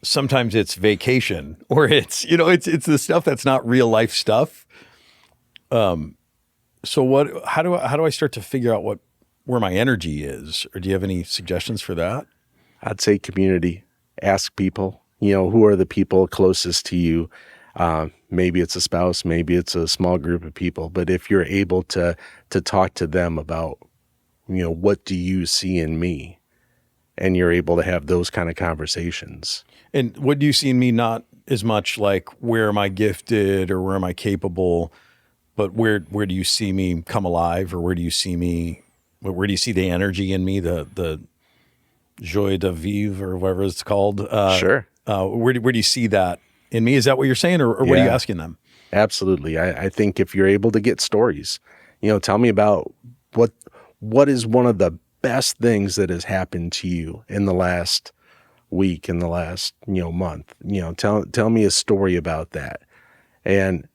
sometimes it's vacation, or it's the stuff that's not real life stuff. So how do I start to figure out where my energy is? Or do you have any suggestions for that? I'd say community. Ask people, who are the people closest to you? Maybe it's a spouse, maybe it's a small group of people, but if you're able to talk to them about, what do you see in me? And you're able to have those kind of conversations. And what do you see in me? Not as much like where am I gifted or where am I capable, but where do you see me come alive, or where do you see the energy in me, the joie de vivre, or whatever it's called? Sure. Where do you see that in me? Is that what you're saying, or what are you asking them? Absolutely. I think if you're able to get stories, tell me about what is one of the best things that has happened to you in the last week, in the last, month. Tell me a story about that. And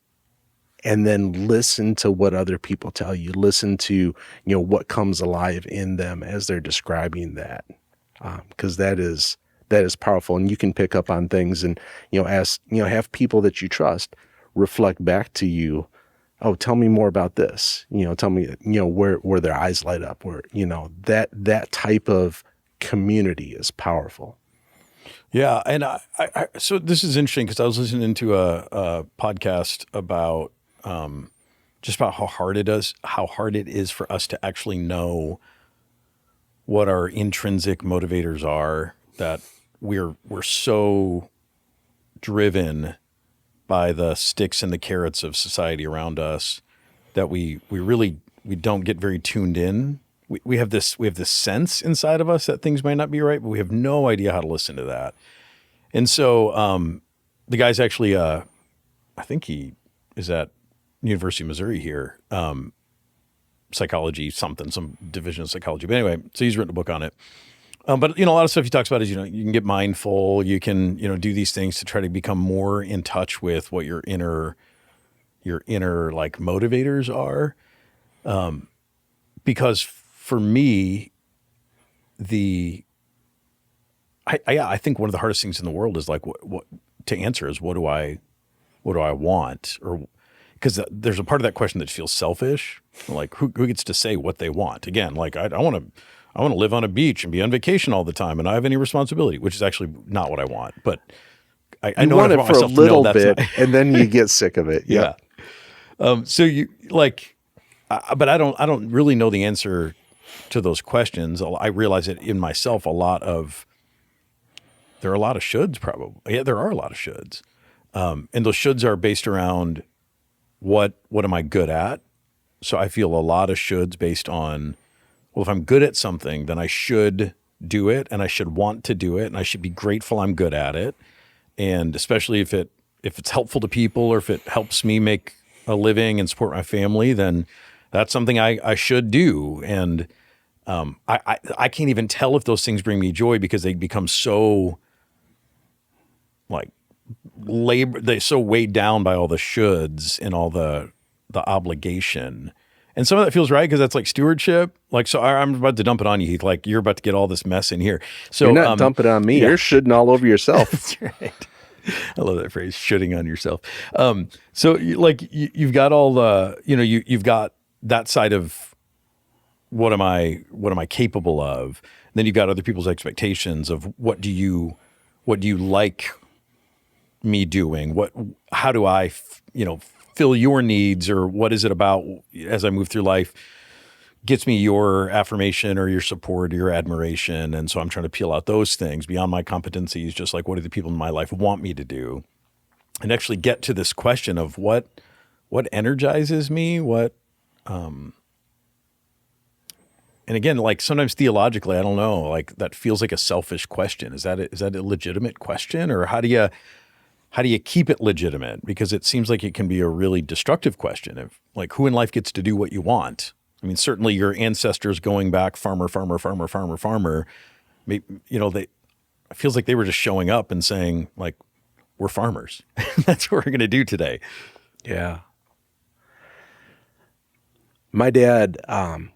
then listen to what other people tell you. Listen to, what comes alive in them as they're describing that. Because that is powerful. And you can pick up on things and, have people that you trust reflect back to you. Oh, tell me more about this. Tell me, where their eyes light up, where, that type of community is powerful. Yeah. And so this is interesting because I was listening to a podcast about, just about how hard it is for us to actually know what our intrinsic motivators are, that we're so driven by the sticks and the carrots of society around us that we don't get very tuned in. We have this sense inside of us that things might not be right, but we have no idea how to listen to that. And so the guy's actually, I think he is at University of Missouri here, psychology something, some division of psychology. But anyway, so he's written a book on it. But a lot of stuff he talks about is, you can get mindful, you can, do these things to try to become more in touch with what your inner like motivators are. Because for me, I think one of the hardest things in the world is like what to answer is what do I want, or because there's a part of that question that feels selfish, like who gets to say what they want. Again, like I want to live on a beach and be on vacation all the time and not have any responsibility, which is actually not what I want. But I know want it for a little bit, and then you get sick of it. Yep. Yeah. So you like, but I don't really know the answer to those questions. I realize it in myself. There are a lot of shoulds, probably. Yeah, there are a lot of shoulds, and those shoulds are based around what am I good at. So I feel a lot of shoulds based on, well, if I'm good at something, then I should do it, and I should want to do it, and I should be grateful I'm good at it. And especially if it's helpful to people, or if it helps me make a living and support my family, then that's something I should do. And I can't even tell if those things bring me joy because they become so like they're so weighed down by all the shoulds and all the obligation. And some of that feels right because that's like stewardship. Like, so I'm about to dump it on you, Heath. Like, you're about to get all this mess in here. So you're not dumping it on me. Yeah. You're shoulding all over yourself. That's right. I love that phrase, shitting on yourself. So you've got all the, you've got that side of what am I capable of? And then you've got other people's expectations of what do you like me doing? How do I, fill your needs, or what is it about as I move through life gets me your affirmation or your support or your admiration? And so I'm trying to peel out those things beyond my competencies, just like what do the people in my life want me to do, and actually get to this question of what energizes me, and again, like sometimes theologically, I don't know, like that feels like a selfish question. Is that a legitimate question, or how do you keep it legitimate? Because it seems like it can be a really destructive question of like who in life gets to do what you want. I mean, certainly your ancestors going back, farmer, maybe, it feels like they were just showing up and saying like, we're farmers. That's what we're going to do today. Yeah. My dad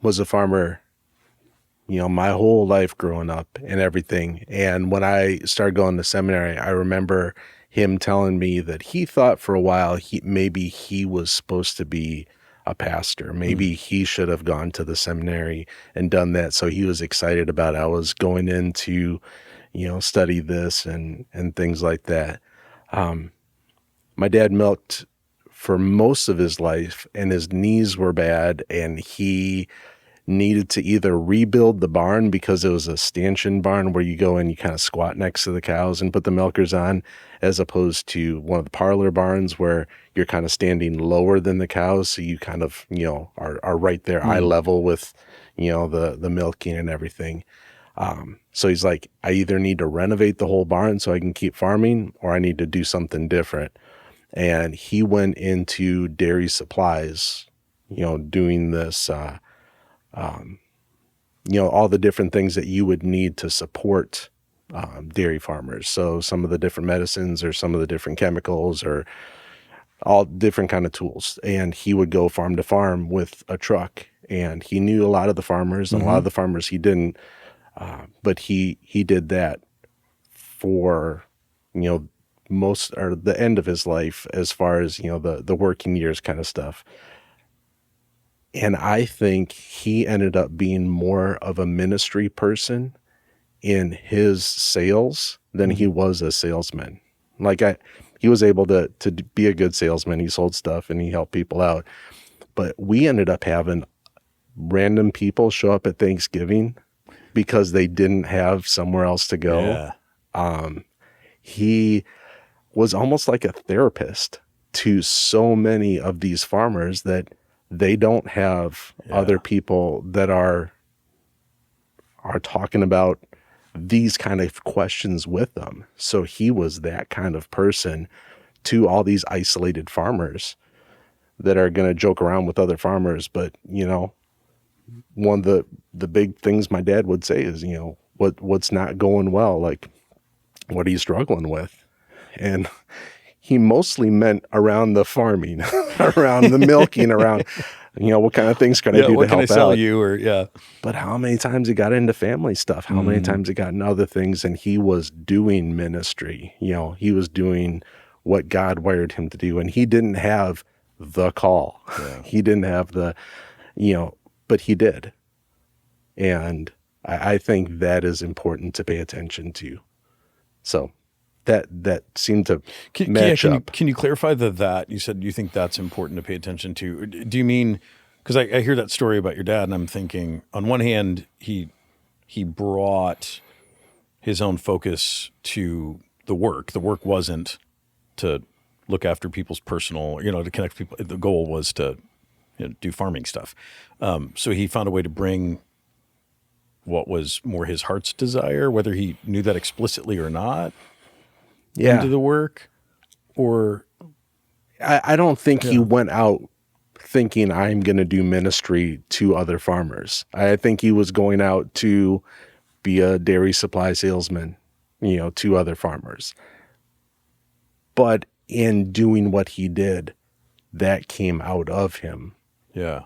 was a farmer, my whole life growing up and everything. And when I started going to seminary, I remember him telling me that he thought for a while maybe he was supposed to be a pastor. Maybe he should have gone to the seminary and done that. So he was excited about I was going in to, study this and things like that. My dad milked for most of his life, and his knees were bad, and he needed to either rebuild the barn because it was a stanchion barn where you go and you kind of squat next to the cows and put the milkers on, as opposed to one of the parlor barns where you're kind of standing lower than the cows. So you kind of, are right there eye level with, the milking and everything. So he's like, I either need to renovate the whole barn so I can keep farming, or I need to do something different. And he went into dairy supplies, doing this, all the different things that you would need to support dairy farmers. So some of the different medicines or some of the different chemicals or all different kind of tools. And he would go farm to farm with a truck, and he knew a lot of the farmers, and a lot of the farmers he didn't. But he did that for, most or the end of his life, as far as, the working years kind of stuff. And I think he ended up being more of a ministry person in his sales than he was a salesman. Like he was able to be a good salesman. He sold stuff and he helped people out. But we ended up having random people show up at Thanksgiving because they didn't have somewhere else to go. Yeah. He was almost like a therapist to so many of these farmers that they don't have other people that are talking about these kind of questions with them. So he was that kind of person to all these isolated farmers that are going to joke around with other farmers, but one of the big things my dad would say is, what's not going well? Like, what are you struggling with? And he mostly meant around the farming, around the milking, around, what kind of things can I do to help out? What can I sell you? Or yeah. But how many times he got into family stuff? How many times he got into other things? And he was doing ministry. He was doing what God wired him to do. And he didn't have the call. Yeah. He didn't have but he did. And I think that is important to pay attention to. So that seemed to match up. Can you clarify that you said you think that's important to pay attention to? Do you mean, because I hear that story about your dad and I'm thinking, on one hand, he brought his own focus to the work. The work wasn't to look after people's personal, to connect people. The goal was to do farming stuff. So he found a way to bring what was more his heart's desire, whether he knew that explicitly or not, into the work. Or I don't think he went out thinking I'm going to do ministry to other farmers. I think he was going out to be a dairy supply salesman, to other farmers. But in doing what he did, that came out of him. Yeah.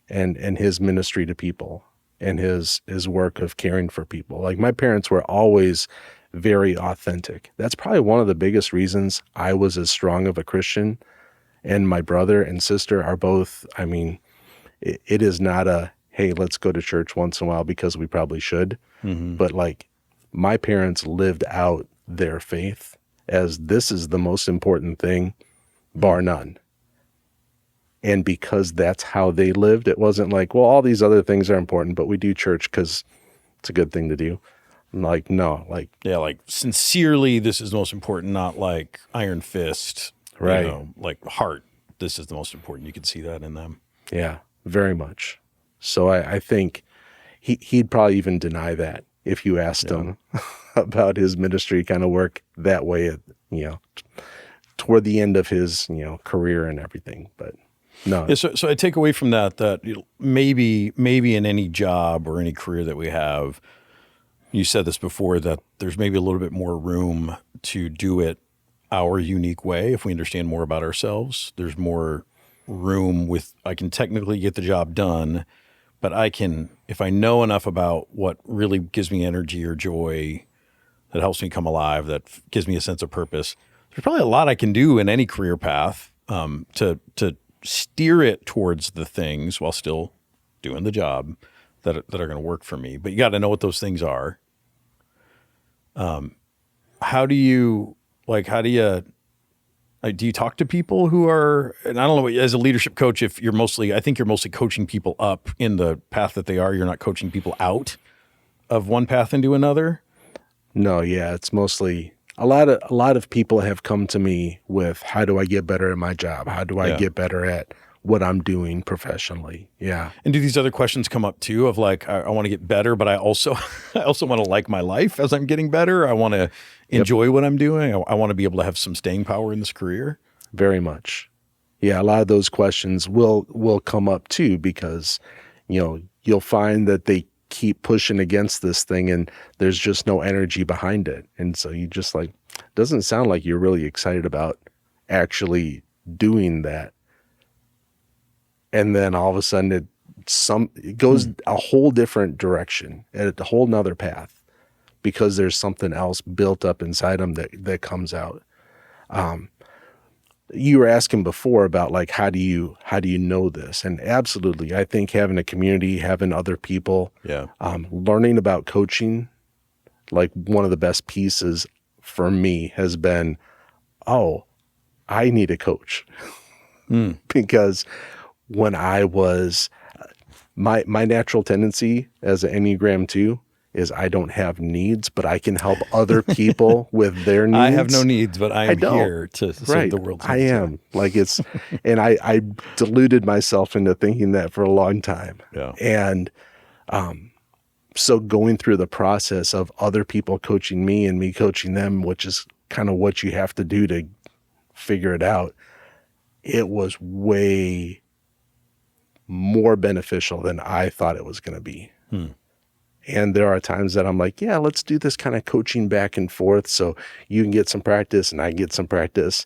And his ministry to people and his work of caring for people. Like, my parents were always very authentic. That's probably one of the biggest reasons I was as strong of a Christian. And my brother and sister are both, it is not a, hey, let's go to church once in a while because we probably should. Mm-hmm. But like, my parents lived out their faith as this is the most important thing, bar none. And because that's how they lived, it wasn't like, well, all these other things are important, but we do church because it's a good thing to do. I'm like, no, like. Yeah, like sincerely, this is the most important, not like iron fist, right? Like heart. This is the most important. You could see that in them. Yeah, very much. So I think he'd probably even deny that if you asked him about his ministry kind of work that way, toward the end of his, career and everything. But no. Yeah, so I take away from that maybe in any job or any career that we have, you said this before, that there's maybe a little bit more room to do it our unique way. If we understand more about ourselves, there's more room I can technically get the job done, but if I know enough about what really gives me energy or joy, that helps me come alive, that gives me a sense of purpose, there's probably a lot I can do in any career path to steer it towards the things while still doing the job that are going to work for me. But you got to know what those things are. Do you talk to people who are, and I don't know, as a leadership coach, I think you're mostly coaching people up in the path that they are. You're not coaching people out of one path into another. No. Yeah. It's mostly a lot of people have come to me with, how do I get better at my job? How do I get better at what I'm doing professionally? Yeah. And do these other questions come up too, of like, I want to get better, but I also want to like my life as I'm getting better. I want to enjoy what I'm doing. I want to be able to have some staying power in this career. Very much. Yeah. A lot of those questions will come up too, because, you'll find that they keep pushing against this thing and there's just no energy behind it. And so you just like, doesn't sound like you're really excited about actually doing that. And then all of a sudden it goes a whole different direction, at a whole nother path, because there's something else built up inside them that comes out. You were asking before about like, how do you know this? And absolutely, I think having a community, having other people, learning about coaching, like one of the best pieces for me has been, I need a coach. Because when I was, my natural tendency as an Enneagram 2 is I don't have needs, but I can help other people with their needs. I have no needs, but I am here to serve the world. I am. Like and I deluded myself into thinking that for a long time. Yeah. And so going through the process of other people coaching me and me coaching them, which is kind of what you have to do to figure it out, it was way more beneficial than I thought it was going to be. And there are times that I'm like, yeah, let's do this kind of coaching back and forth so you can get some practice and I get some practice.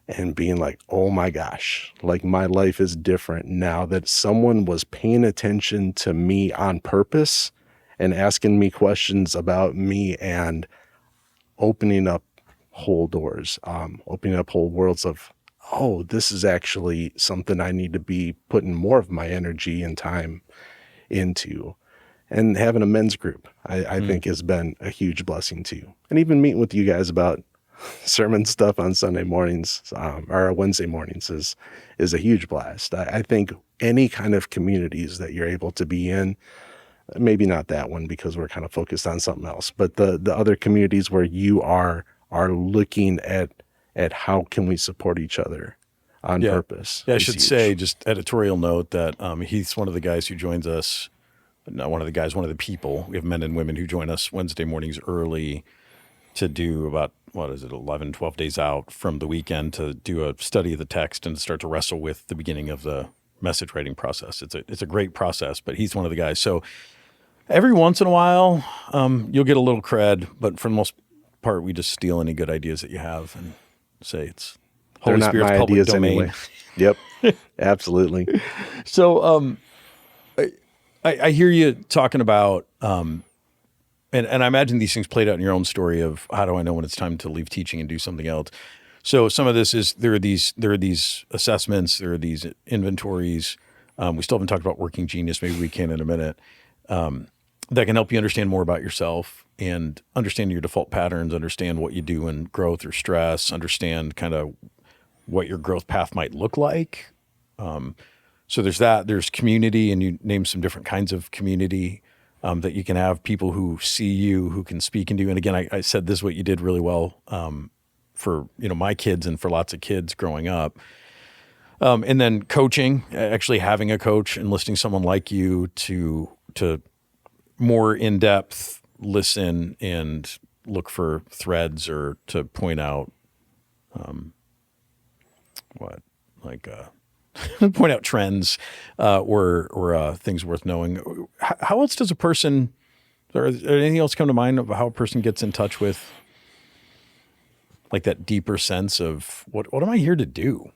And being like, oh my gosh, like my life is different now that someone was paying attention to me on purpose and asking me questions about me and opening up whole doors, opening up whole worlds of, oh, this is actually something I need to be putting more of my energy and time into. And having a men's group, I think has been a huge blessing too. And even meeting with you guys about sermon stuff on Sunday mornings or Wednesday mornings is a huge blast. I think any kind of communities that you're able to be in, maybe not that one because we're kind of focused on something else, but the other communities where you are looking at how can we support each other on purpose. Yeah, I should say, just editorial note that Heath's one of the guys who joins us. Not one of the guys, one of the people. We have men and women who join us Wednesday mornings early to do about, 11, 12 days out from the weekend to do a study of the text and to start to wrestle with the beginning of the message writing process. It's a great process, but he's one of the guys. So every once in a while, you'll get a little cred, but for the most part, we just steal any good ideas that you have and say it's Holy Spirit's public domain. Anyway. Yep, absolutely. So, I hear you talking about, and I imagine these things played out in your own story of how do I know when it's time to leave teaching and do something else. So some of this is there are these assessments, there are these inventories. We still haven't talked about Working Genius. Maybe we can in a minute. That can help you understand more about yourself and understand your default patterns, understand what you do in growth or stress, understand kind of what your growth path might look like. So there's that. There's community, and you name some different kinds of community that you can have, people who see you, who can speak into you. And again, I said this is what you did really well for my kids and for lots of kids growing up. And then coaching, actually having a coach, enlisting someone like you to more in-depth listen and look for threads or to point out point out trends or things worth knowing. How else does a person, or anything else come to mind of how a person gets in touch with like that deeper sense of what am I here to do?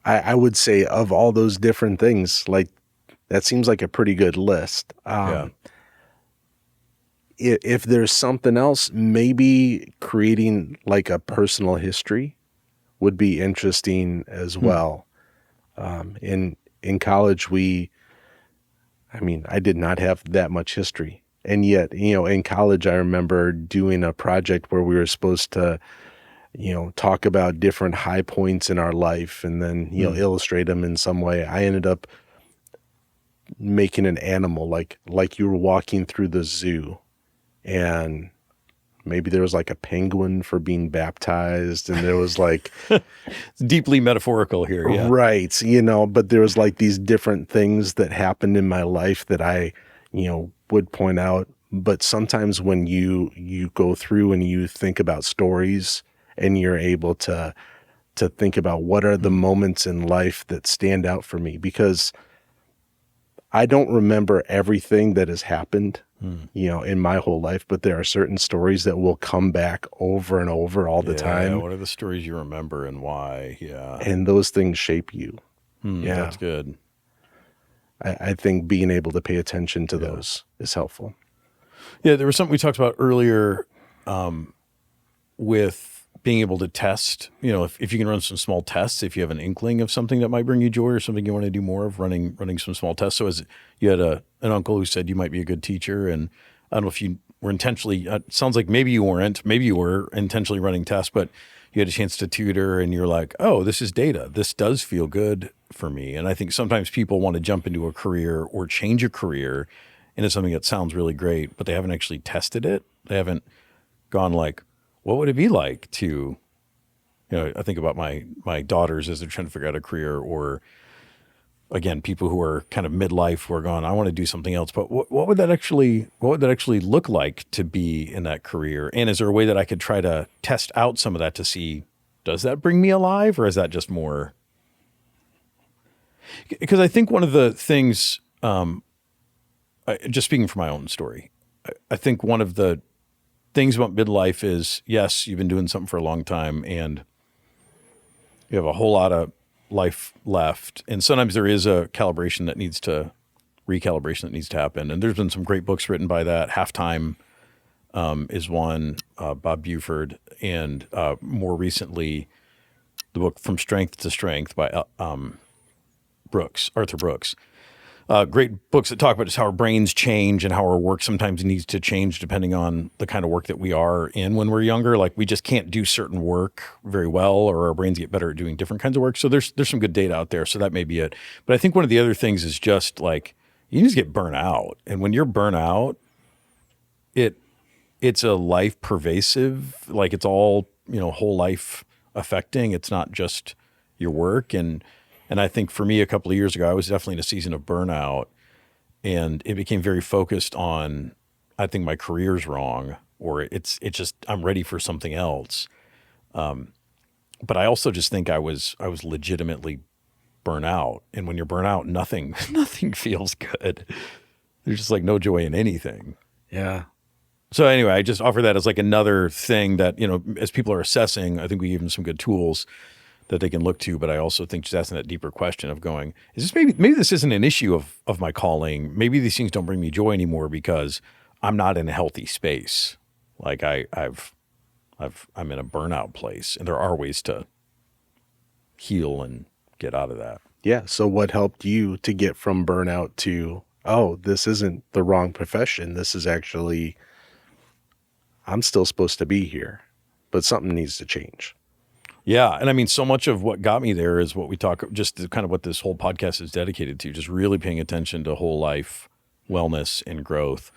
I would say of all those different things, like that seems like a pretty good list. If there's something else, maybe creating like a personal history would be interesting as well. In college, I did not have that much history. And yet, in college, I remember doing a project where we were supposed to, talk about different high points in our life and then, illustrate them in some way. I ended up making an animal like you were walking through the zoo. And maybe there was like a penguin for being baptized, and there was like it's deeply metaphorical here, yeah. Right, but there was like these different things that happened in my life that I, would point out. But sometimes when you go through and you think about stories and you're able to think about what are the moments in life that stand out for me, because I don't remember everything that has happened, in my whole life, but there are certain stories that will come back over and over all the time. What are the stories you remember and why? Yeah. And those things shape you. That's good. I think being able to pay attention to those is helpful. Yeah, there was something we talked about earlier with being able to test, if you can run some small tests, if you have an inkling of something that might bring you joy or something you want to do more of, running some small tests. So as you had an uncle who said you might be a good teacher, and I don't know if you were intentionally, it sounds like maybe you weren't, maybe you were intentionally running tests, but you had a chance to tutor and you're like, oh, this is data. This does feel good for me. And I think sometimes people want to jump into a career or change a career into something that sounds really great, but they haven't actually tested it. They haven't gone like, what would it be like to, I think about my daughters as they're trying to figure out a career, or again, people who are kind of midlife who are going, I want to do something else. But what would that actually look like to be in that career? And is there a way that I could try to test out some of that to see does that bring me alive, or is that just more? Because I think one of the things, just speaking from my own story, I think one of the things about midlife is, yes, you've been doing something for a long time and you have a whole lot of life left. And sometimes there is a recalibration that needs to happen. And there's been some great books written by that. Halftime is one, Bob Buford, and more recently, the book From Strength to Strength by Arthur Brooks. Great books that talk about just how our brains change and how our work sometimes needs to change depending on the kind of work that we are in when we're younger. Like we just can't do certain work very well, or our brains get better at doing different kinds of work. So there's some good data out there. So that may be it. But I think one of the other things is just like you just get burnt out. And when you're burnt out, it's a life pervasive, like it's all, whole life affecting. It's not just your work. And I think for me, a couple of years ago, I was definitely in a season of burnout, and it became very focused on, I think my career's wrong, or it's just, I'm ready for something else. But I also just think I was legitimately burnt out. And when you're burnt out, nothing feels good. There's just like no joy in anything. Yeah. So anyway, I just offer that as like another thing that, as people are assessing, I think we give them some good tools that they can look to. But I also think just asking that deeper question of going, is this maybe this isn't an issue of my calling. Maybe these things don't bring me joy anymore because I'm not in a healthy space. Like I'm in a burnout place, and there are ways to heal and get out of that. Yeah. So what helped you to get from burnout to, oh, this isn't the wrong profession. This is actually, I'm still supposed to be here, but something needs to change. Yeah. And I mean, so much of what got me there is what we talk, just kind of what this whole podcast is dedicated to, just really paying attention to whole life wellness and growth.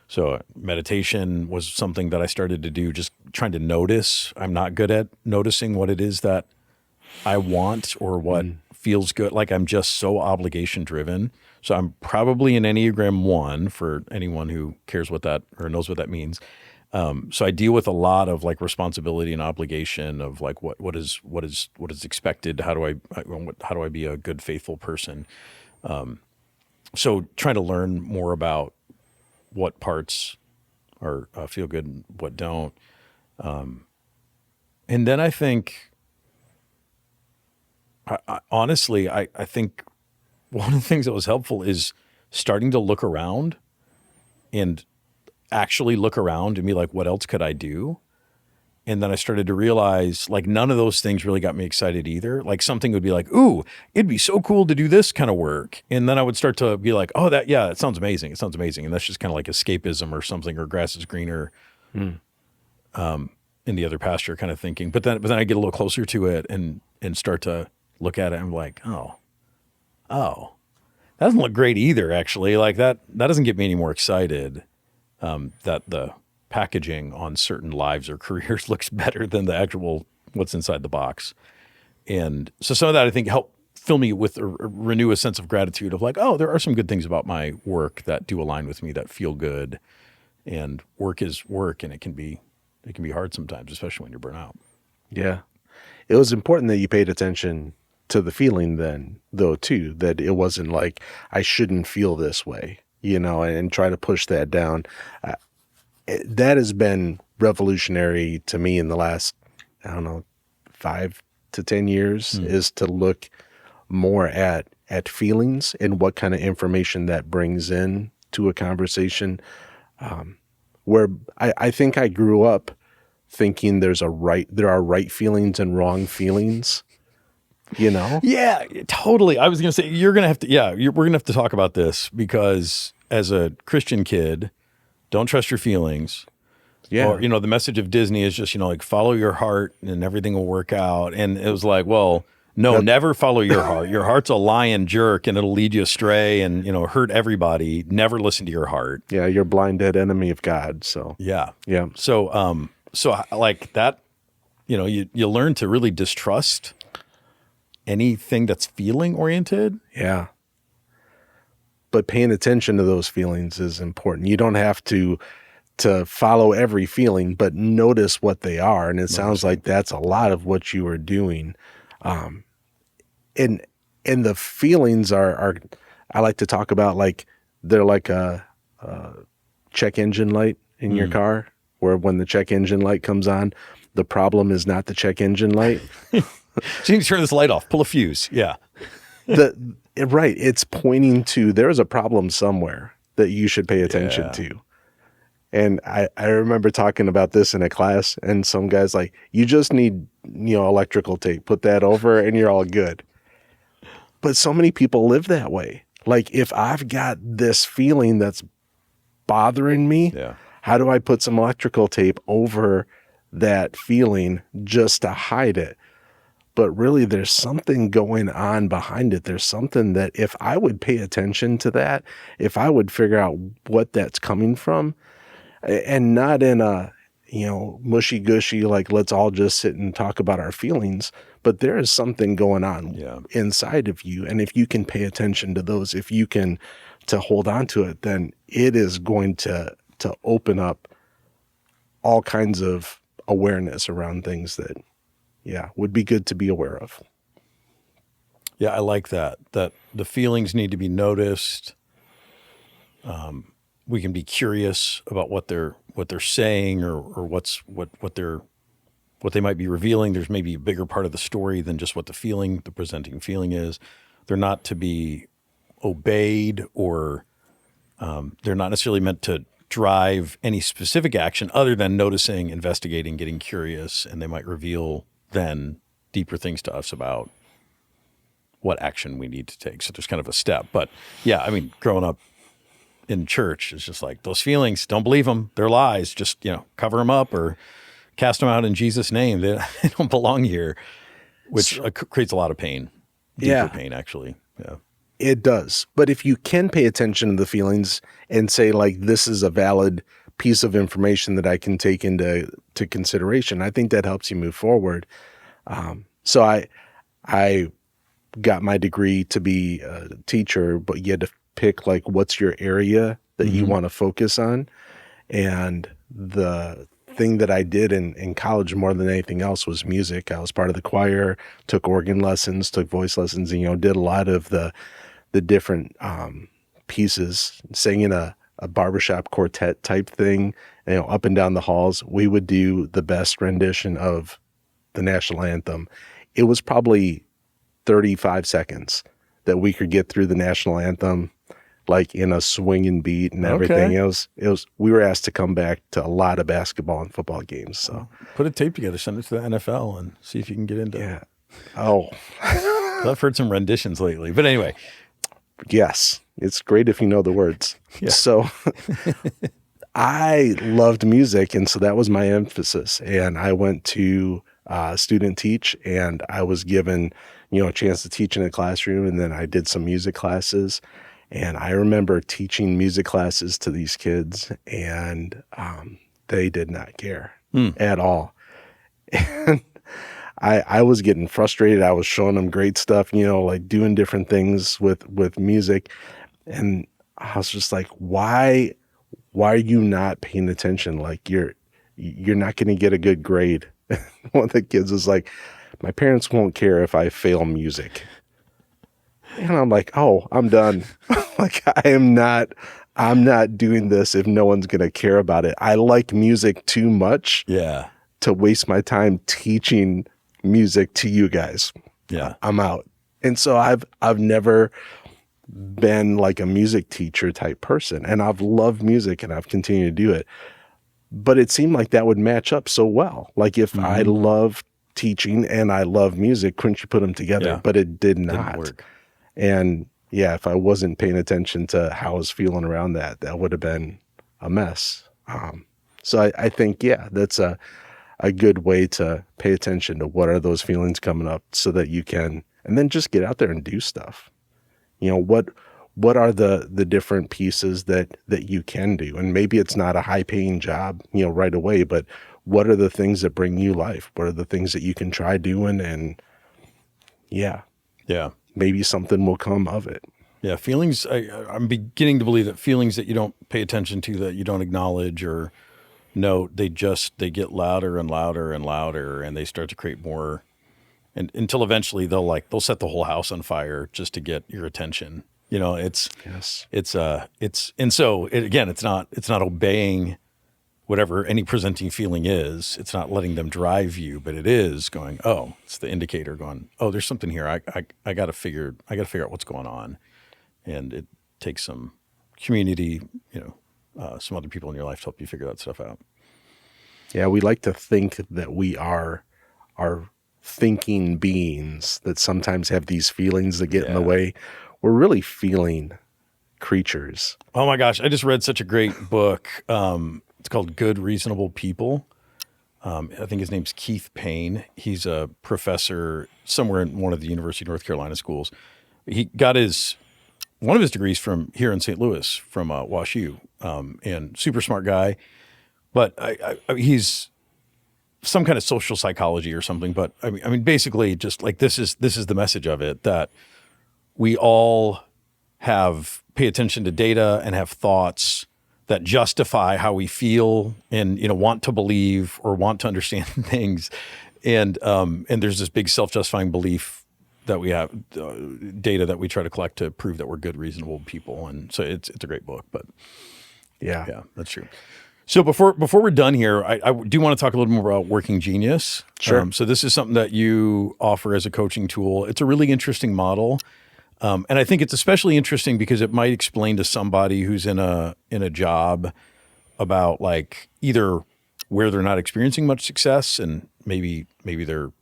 So meditation was something that I started to do, just trying to notice. I'm not good at noticing what it is that I want or what feels good. Like I'm just so obligation driven. So I'm probably an Enneagram 1 for anyone who cares what that or knows what that means. So I deal with a lot of like responsibility and obligation of like what is expected. How do I be a good, faithful person? So trying to learn more about what parts are feel good and what don't. And then I think, honestly, I think one of the things that was helpful is starting to look around and actually look around and be like, what else could I do? And then I started to realize like none of those things really got me excited either. Like something would be like, ooh, it'd be so cool to do this kind of work. And then I would start to be like, oh, it sounds amazing. It sounds amazing. And that's just kind of like escapism or something, or grass is greener in the other pasture kind of thinking. But then I get a little closer to it and start to look at it and I'm like, oh, that doesn't look great either, actually. Like that doesn't get me any more excited. That the packaging on certain lives or careers looks better than the actual what's inside the box. And so some of that I think helped fill me with renew a sense of gratitude of like, oh, there are some good things about my work that do align with me, that feel good. And work is work, and it can be hard sometimes, especially when you're burnt out. Yeah. It was important that you paid attention to the feeling then, though, too, that it wasn't like I shouldn't feel this way, and try to push that down. That has been revolutionary to me in the last, 5 to 10 years, is to look more at feelings and what kind of information that brings in to a conversation. Where I think I grew up thinking there are right feelings and wrong feelings. Yeah, totally. I was going to say, we're going to have to talk about this because as a Christian kid, don't trust your feelings. Yeah. Or, the message of Disney is just, like follow your heart and everything will work out. And it was like, well, no, never follow your heart. Your heart's a lying jerk and it'll lead you astray and, hurt everybody. Never listen to your heart. Yeah. You're blind, dead enemy of God. So, yeah. Yeah. So like that, you learn to really distrust anything that's feeling oriented. Yeah. But paying attention to those feelings is important. You don't have to to follow every feeling, but notice what they are. And it sounds like that's a lot of what you are doing. And the feelings are I like to talk about, like they're like a check engine light in your car, where when the check engine light comes on, the problem is not the check engine light. So you need to turn this light off, pull a fuse. Yeah. Right. It's pointing to there's a problem somewhere that you should pay attention to. And I remember talking about this in a class, and some guy's like, you just need, electrical tape, put that over and you're all good. But so many people live that way. Like, if I've got this feeling that's bothering me, how do I put some electrical tape over that feeling just to hide it? But really, there's something going on behind it. There's something that if I would pay attention to that, if I would figure out what that's coming from, and not in a, mushy gushy, like let's all just sit and talk about our feelings, but there is something going on inside of you. And if you can pay attention to those, if you can to hold on to it, then it is going to open up all kinds of awareness around things that, would be good to be aware of. Yeah, I like that the feelings need to be noticed. We can be curious about what they're saying or what they might be revealing. There's maybe a bigger part of the story than just what the presenting feeling is. They're not to be obeyed, or they're not necessarily meant to drive any specific action other than noticing, investigating, getting curious, and they might reveal then deeper things to us about what action we need to take. So there's kind of a step. But yeah, I mean, growing up in church, it's just like those feelings, don't believe them. They're lies. Just, cover them up or cast them out in Jesus' name. They don't belong here, which creates a lot of pain. Deeper pain, actually. Yeah. It does. But if you can pay attention to the feelings and say, like, this is a valid piece of information that I can take into consideration, I think that helps you move forward. So I got my degree to be a teacher, but you had to pick, like, what's your area that you want to focus on. And the thing that I did in college more than anything else was music. I was part of the choir, took organ lessons, took voice lessons, and, did a lot of the different pieces, sang in a barbershop quartet type thing, up and down the halls. We would do the best rendition of the national anthem. It was probably 35 seconds that we could get through the national anthem, like in a swinging beat and everything. It was, we were asked to come back to a lot of basketball and football games. So put a tape together, send it to the NFL and see if you can get into it. Oh, I've heard some renditions lately, but anyway. Yes. It's great if you know the words. Yeah. So I loved music. And so that was my emphasis. And I went to student teach, and I was given, a chance to teach in a classroom. And then I did some music classes. And I remember teaching music classes to these kids, and they did not care at all. And I was getting frustrated. I was showing them great stuff, like doing different things with music. And I was just like, why are you not paying attention? Like, you're not going to get a good grade. One of the kids was like, my parents won't care if I fail music. And I'm like, oh, I'm done. Like, I'm not doing this if no one's going to care about it. I like music too much to waste my time teaching music to you guys. Yeah. I'm out. And so I've never been like a music teacher type person, and I've loved music and I've continued to do it. But it seemed like that would match up so well. Like, if I love teaching and I love music, couldn't you put them together? Yeah. But it did not. Didn't work. And if I wasn't paying attention to how I was feeling around that would have been a mess. So I think, that's a good way to pay attention to what are those feelings coming up, so that you can, and then just get out there and do stuff. What are the different pieces that you can do? And maybe it's not a high paying job, right away, but what are the things that bring you life? What are the things that you can try doing? And maybe something will come of it. Yeah, feelings. I'm beginning to believe that feelings that you don't pay attention to, that you don't acknowledge or note, they get louder and louder and louder, and they start to create more, and until eventually they'll set the whole house on fire just to get your attention. You know, Yes. and so again, it's not obeying whatever any presenting feeling is. It's not letting them drive you, but it is going, oh, it's the indicator going, oh, there's something here. I got to figure out what's going on. And it takes some community, some other people in your life to help you figure that stuff out. Yeah, we like to think that we are thinking beings that sometimes have these feelings that get in the way. We're really feeling creatures. Oh my gosh, I just read such a great book. It's called Good Reasonable People. I think his name's Keith Payne. He's a professor somewhere in one of the University of North Carolina schools. He got one of his degrees from here in St. Louis, from WashU, and super smart guy. But he's some kind of social psychology or something. But I mean, basically, just like this is the message of it, that we all pay attention to data and have thoughts that justify how we feel and want to believe or want to understand things, and there's this big self-justifying belief that we have, data that we try to collect to prove that we're good, reasonable people. And so it's a great book, but yeah, that's true. So before we're done here, I do want to talk a little more about Working Genius. Sure. So this is something that you offer as a coaching tool. It's a really interesting model. And I think it's especially interesting because it might explain to somebody who's in a job about like either where they're not experiencing much success and maybe their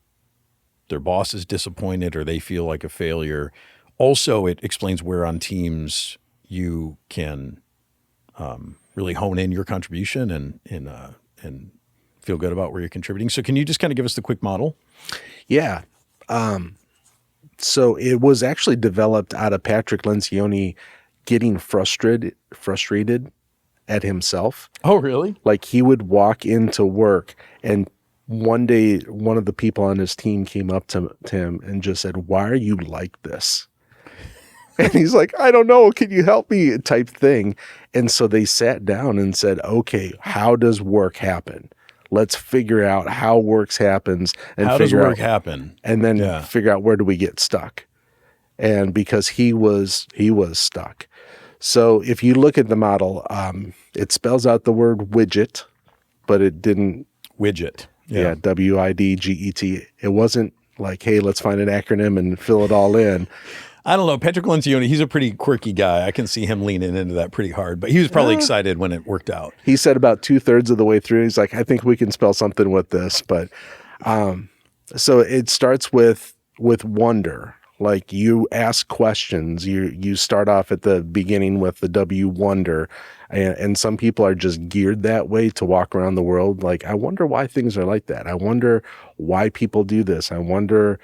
boss is disappointed or they feel like a failure. Also, it explains where on teams you can really hone in your contribution and feel good about where you're contributing. So can you just kind of give us the quick model? Yeah. So it was actually developed out of Patrick Lencioni getting frustrated at himself. Oh, really? Like he would walk into work and one day, one of the people on his team came up to him and just said, "Why are you like this?" And he's like, "I don't know. Can you help me?" type thing. And so they sat down and said, "Okay, how does work happen? Let's figure out how work happens and how does work happen, and then figure out where do we get stuck." And because he was stuck. So if you look at the model, it spells out the word widget, but it didn't. Widget. Yeah, WIDGET. It wasn't like, hey, let's find an acronym and fill it all in. I don't know. Patrick Lencioni, he's a pretty quirky guy. I can see him leaning into that pretty hard, but he was probably excited when it worked out. He said about 2/3 of the way through, he's like, I think we can spell something with this. But so it starts with wonder. Like you ask questions, you start off at the beginning with the W, wonder. And some people are just geared that way to walk around the world. Like, I wonder why things are like that. I wonder why people do this. I wonder,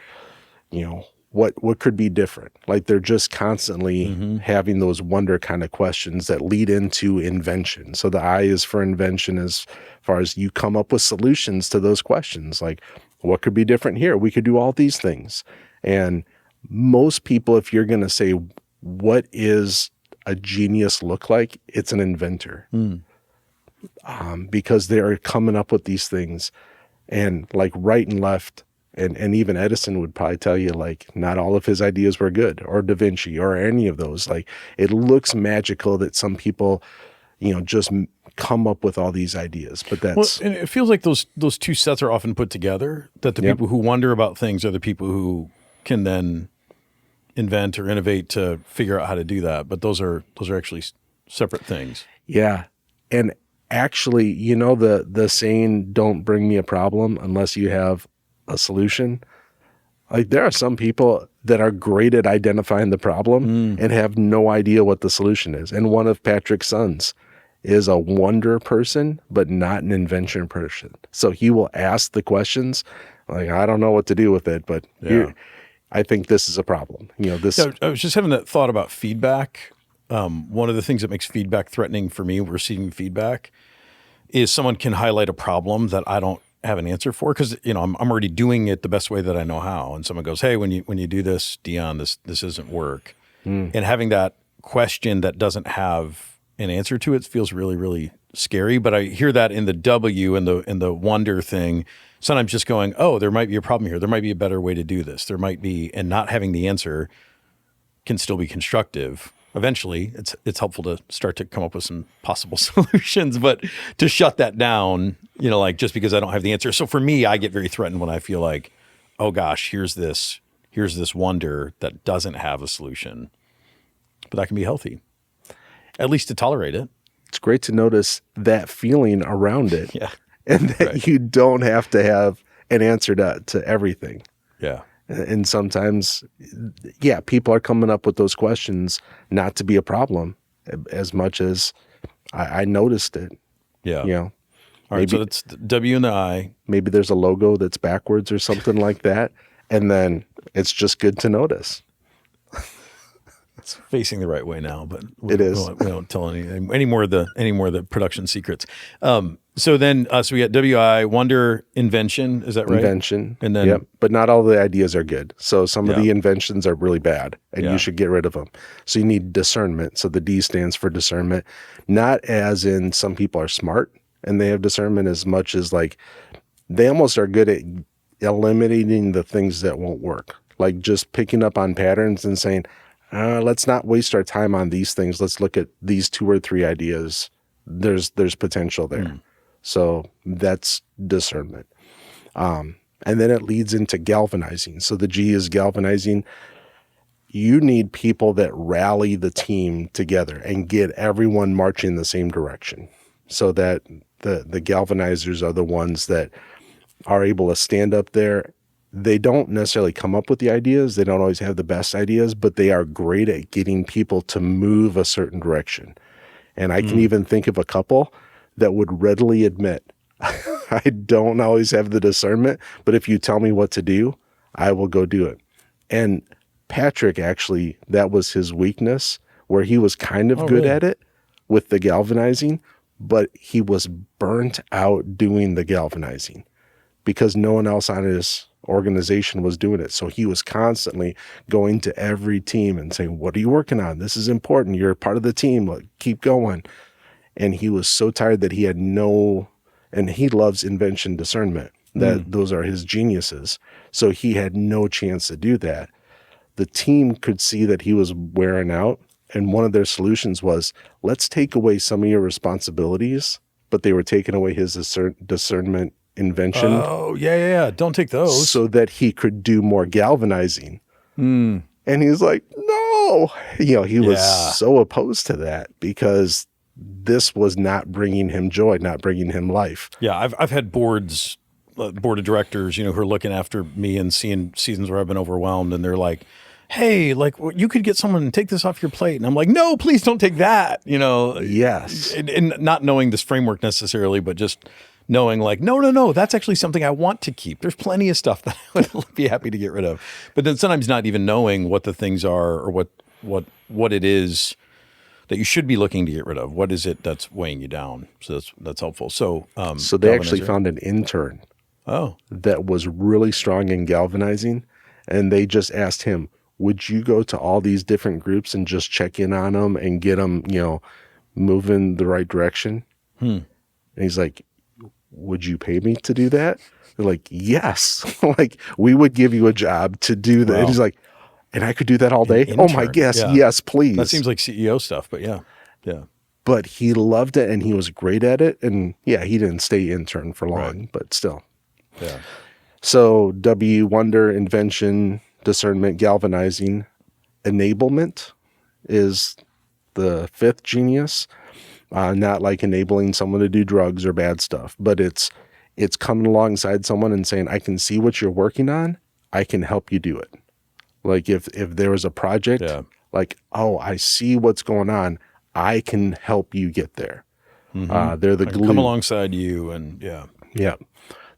what could be different. Like they're just constantly having those wonder kind of questions that lead into invention. So the I is for invention as far as you come up with solutions to those questions. Like what could be different here? We could do all these things. And most people, if you're going to say, what is a genius look like? It's an inventor. Because they're coming up with these things and like right and left. And even Edison would probably tell you like not all of his ideas were good, or Da Vinci or any of those. Like it looks magical that some people, just come up with all these ideas, but that's. Well, and it feels like those two sets are often put together, that the people who wonder about things are the people who can then invent or innovate to figure out how to do that. But those are actually separate things. Yeah. And actually, the saying, don't bring me a problem unless you have a solution. Like there are some people that are great at identifying the problem and have no idea what the solution is. And one of Patrick's sons is a wonder person, but not an invention person. So he will ask the questions like, I don't know what to do with it, but I think this is a problem. This. Yeah, I was just having that thought about feedback. One of the things that makes feedback threatening for me, receiving feedback, is someone can highlight a problem that I don't have an answer for, because I'm already doing it the best way that I know how. And someone goes, "Hey, when you do this, Dion, this doesn't work." And having that question that doesn't have an answer to it feels really, really scary. But I hear that in the W and the wonder thing. Sometimes just going, oh, there might be a problem here. There might be a better way to do this. There might be, and not having the answer can still be constructive. Eventually, it's helpful to start to come up with some possible solutions, but to shut that down, like just because I don't have the answer. So for me, I get very threatened when I feel like, oh gosh, here's this wonder that doesn't have a solution. But that can be healthy, at least to tolerate it. It's great to notice that feeling around it. Yeah. And that you don't have to have an answer to everything. Yeah. And sometimes, people are coming up with those questions not to be a problem as much as I noticed it. Yeah. All right. So that's the W and the I. Maybe there's a logo that's backwards or something like that. And then it's just good to notice. It's facing the right way now, but it is. We don't tell any more of the production secrets. So then, we got WI, wonder, invention. Is that right? Invention. And then, but not all the ideas are good. So some of the inventions are really bad, and you should get rid of them. So you need discernment. So the D stands for discernment, not as in some people are smart and they have discernment as much as like they almost are good at eliminating the things that won't work, like just picking up on patterns and saying, let's not waste our time on these things. Let's look at these 2 or 3 ideas. There's potential there. So that's discernment. And then it leads into galvanizing. So the G is galvanizing. You need people that rally the team together and get everyone marching in the same direction, so that the galvanizers are the ones that are able to stand up there. They don't necessarily come up with the ideas. They don't always have the best ideas, but they are great at getting people to move a certain direction. And I can even think of a couple that would readily admit, I don't always have the discernment, but if you tell me what to do, I will go do it. And Patrick, actually, that was his weakness, where he was kind of good at it with the galvanizing, but he was burnt out doing the galvanizing because no one else on his organization was doing it. So he was constantly going to every team and saying, what are you working on? This is important. You're a part of the team. Keep going. And he was so tired that he had and he loves invention, discernment, that those are his geniuses. So he had no chance to do that. The team could see that he was wearing out. And one of their solutions was, let's take away some of your responsibilities, but they were taking away his discernment, invention. Oh, yeah. Don't take those. So that he could do more galvanizing. And he's like, no. He was so opposed to that because this was not bringing him joy, not bringing him life. Yeah, I've had board of directors, who are looking after me and seeing seasons where I've been overwhelmed, and they're like, hey, you could get someone and take this off your plate. And I'm like, no, please don't take that, Yes. And not knowing this framework necessarily, but just knowing like, no, that's actually something I want to keep. There's plenty of stuff that I would be happy to get rid of. But then sometimes not even knowing what the things are or what it is that you should be looking to get rid of. What is it that's weighing you down? So that's helpful. So they actually found an intern that was really strong in galvanizing, and they just asked him, would you go to all these different groups and just check in on them and get them, moving the right direction? And he's like, would you pay me to do that? They're like, yes. Like, we would give you a job to do that. Wow. And he's like, and I could do that all day? Oh my gosh, yes, please. That seems like CEO stuff, but yeah. But he loved it and he was great at it. And he didn't stay intern for long, but still. Yeah. So W, wonder, invention, discernment, galvanizing. Enablement is the 5th genius. Not like enabling someone to do drugs or bad stuff, but it's coming alongside someone and saying, I can see what you're working on. I can help you do it. Like if there was a project, like, oh, I see what's going on. I can help you get there. They're the glue. Come alongside you and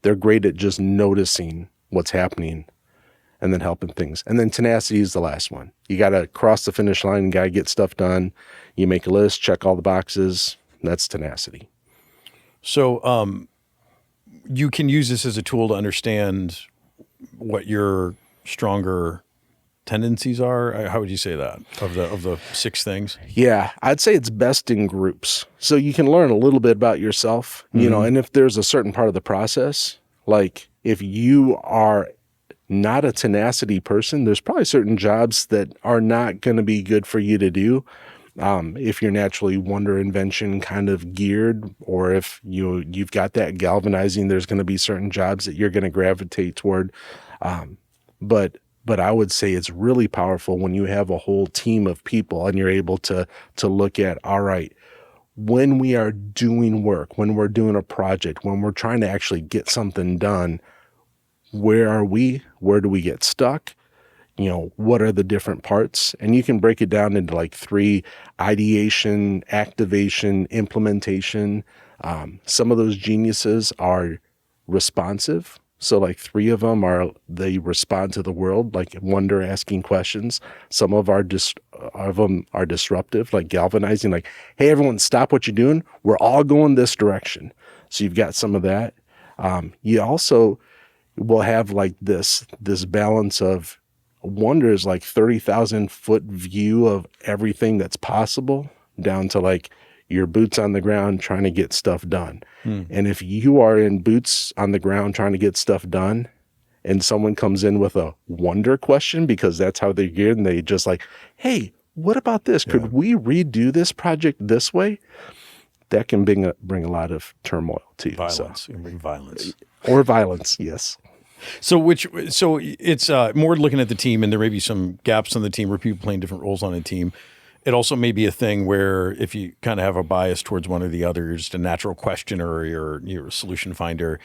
They're great at just noticing what's happening and then helping things. And then tenacity is the last one. You got to cross the finish line and got to get stuff done. You make a list, check all the boxes. That's tenacity. So you can use this as a tool to understand what your stronger tendencies are? How would you say that of the 6 things? Yeah, I'd say it's best in groups. So you can learn a little bit about yourself, you know, and if there's a certain part of the process, like if you are not a tenacity person, there's probably certain jobs that are not going to be good for you to do. If you're naturally wonder invention kind of geared, or if you've got that galvanizing, there's going to be certain jobs that you're going to gravitate toward. But I would say it's really powerful when you have a whole team of people and you're able to look at, all right, when we are doing work, when we're doing a project, when we're trying to actually get something done, where are we? Where do we get stuck? You know, what are the different parts? And you can break it down into like 3: ideation, activation, implementation. Some of those geniuses are responsive. So like 3 of them they respond to the world, like wonder, asking questions. Some of them are disruptive, like galvanizing, like, hey, everyone, stop what you're doing. We're all going this direction. So you've got some of that. You also will have like this balance of wonder is like 30,000 foot view of everything that's possible, down to like your boots on the ground trying to get stuff done. And if you are in boots on the ground trying to get stuff done, and someone comes in with a wonder question, because that's how they're geared, and they just like, hey, what about this? Could we redo this project this way? That can bring a lot of turmoil to you. Violence. You can bring violence. Or violence, yes. So it's more looking at the team, and there may be some gaps on the team where people playing different roles on a team. It also may be a thing where if you kind of have a bias towards one or the others, the natural questioner, or you're a solution finder,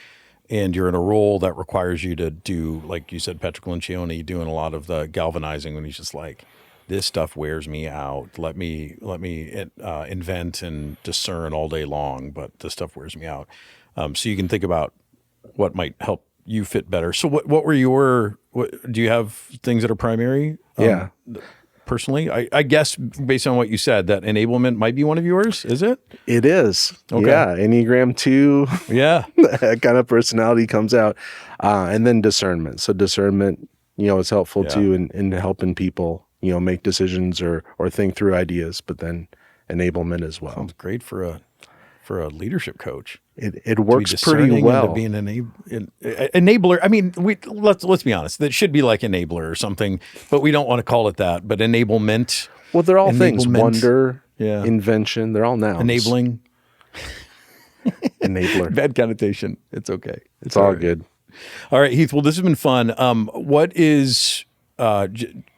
and you're in a role that requires you to do, like you said, Patrick Lencioni doing a lot of the galvanizing, when he's just like, this stuff wears me out. Let me invent and discern all day long, but this stuff wears me out. So you can think about what might help you fit better. So what were do you have things that are primary? Yeah. Personally, I guess based on what you said, that enablement might be one of yours. Is it? It is. Okay. Yeah. Enneagram 2. Yeah. That kind of personality comes out. And then discernment. So discernment, is helpful too in helping people, make decisions or think through ideas, but then enablement as well. Sounds great for a leadership coach. It works pretty well. To be an enabler. I mean, let's be honest. That should be like enabler or something, but we don't want to call it that. But enablement. Well, they're all things. Wonder, invention. They're all nouns. Enabling. Enabler. Bad connotation. It's okay. It's all good. All right, Heath. Well, this has been fun. What is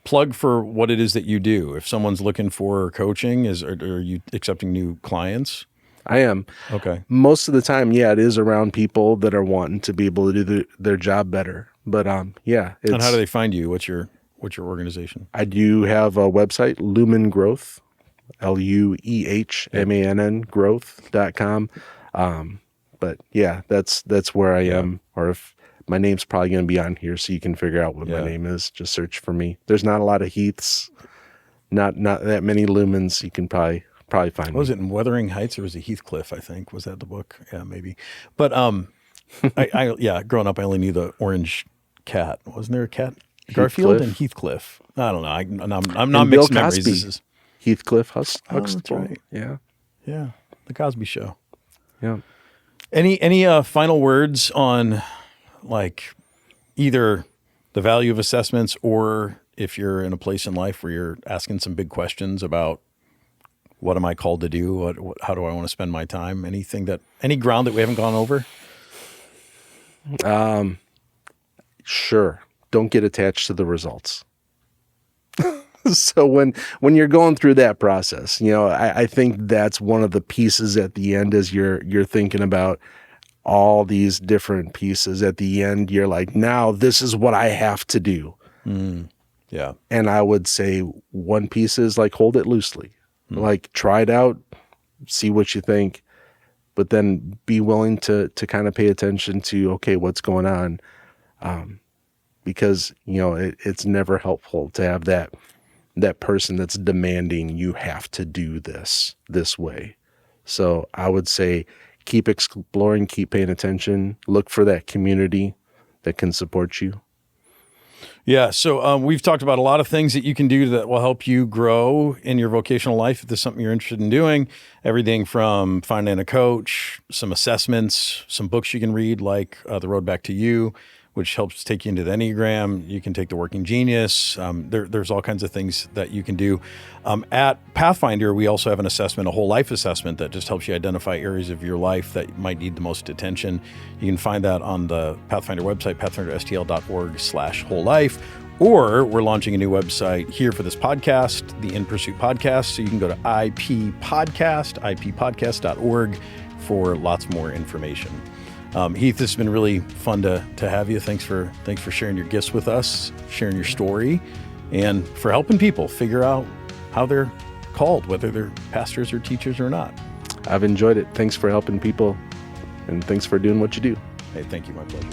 plug for what it is that you do? If someone's looking for coaching, are you accepting new clients? I am. Okay. Most of the time, it is around people that are wanting to be able to do their job better. But and how do they find you? What's your organization? I do have a website, Lumen Growth, LUEHMANN growth.com. But that's where I am. Or if my name's probably going to be on here, so you can figure out what my name is. Just search for me. There's not a lot of Heaths, not that many Lumens. You can probably find me. Was it in Wuthering Heights, or was it Heathcliff? I think was that the book. Yeah, maybe. But I growing up, I only knew the orange cat. Wasn't there a cat? Garfield and Heathcliff. I don't know. I'm not mixed memories. This is Heathcliff Huxtable. That's right. Yeah. The Cosby Show. Yeah. Any final words on like either the value of assessments, or if you're in a place in life where you're asking some big questions about what am I called to do? How do I want to spend my time? Any ground that we haven't gone over? Sure. Don't get attached to the results. So when you're going through that process, I think that's one of the pieces at the end, as you're thinking about all these different pieces at the end. You're like, now this is what I have to do. Yeah. And I would say one piece is like, hold it loosely. Like, try it out, see what you think, but then be willing to kind of pay attention to, okay, what's going on? Because, it's never helpful to have that person that's demanding you have to do this way. So I would say keep exploring, keep paying attention, look for that community that can support you. Yeah. So we've talked about a lot of things that you can do that will help you grow in your vocational life if there's something you're interested in doing. Everything from finding a coach, some assessments, some books you can read like The Road Back to You, which helps take you into the Enneagram. You can take the Working Genius. There's all kinds of things that you can do. At Pathfinder, we also have an assessment, a whole life assessment that just helps you identify areas of your life that might need the most attention. You can find that on the Pathfinder website, pathfinderstl.org/whole life. Or we're launching a new website here for this podcast, the In Pursuit podcast. So you can go to ippodcast.org for lots more information. Heath, this has been really fun to have you. Thanks for sharing your gifts with us, sharing your story, and for helping people figure out how they're called, whether they're pastors or teachers or not. I've enjoyed it. Thanks for helping people, and thanks for doing what you do. Hey, thank you. My pleasure.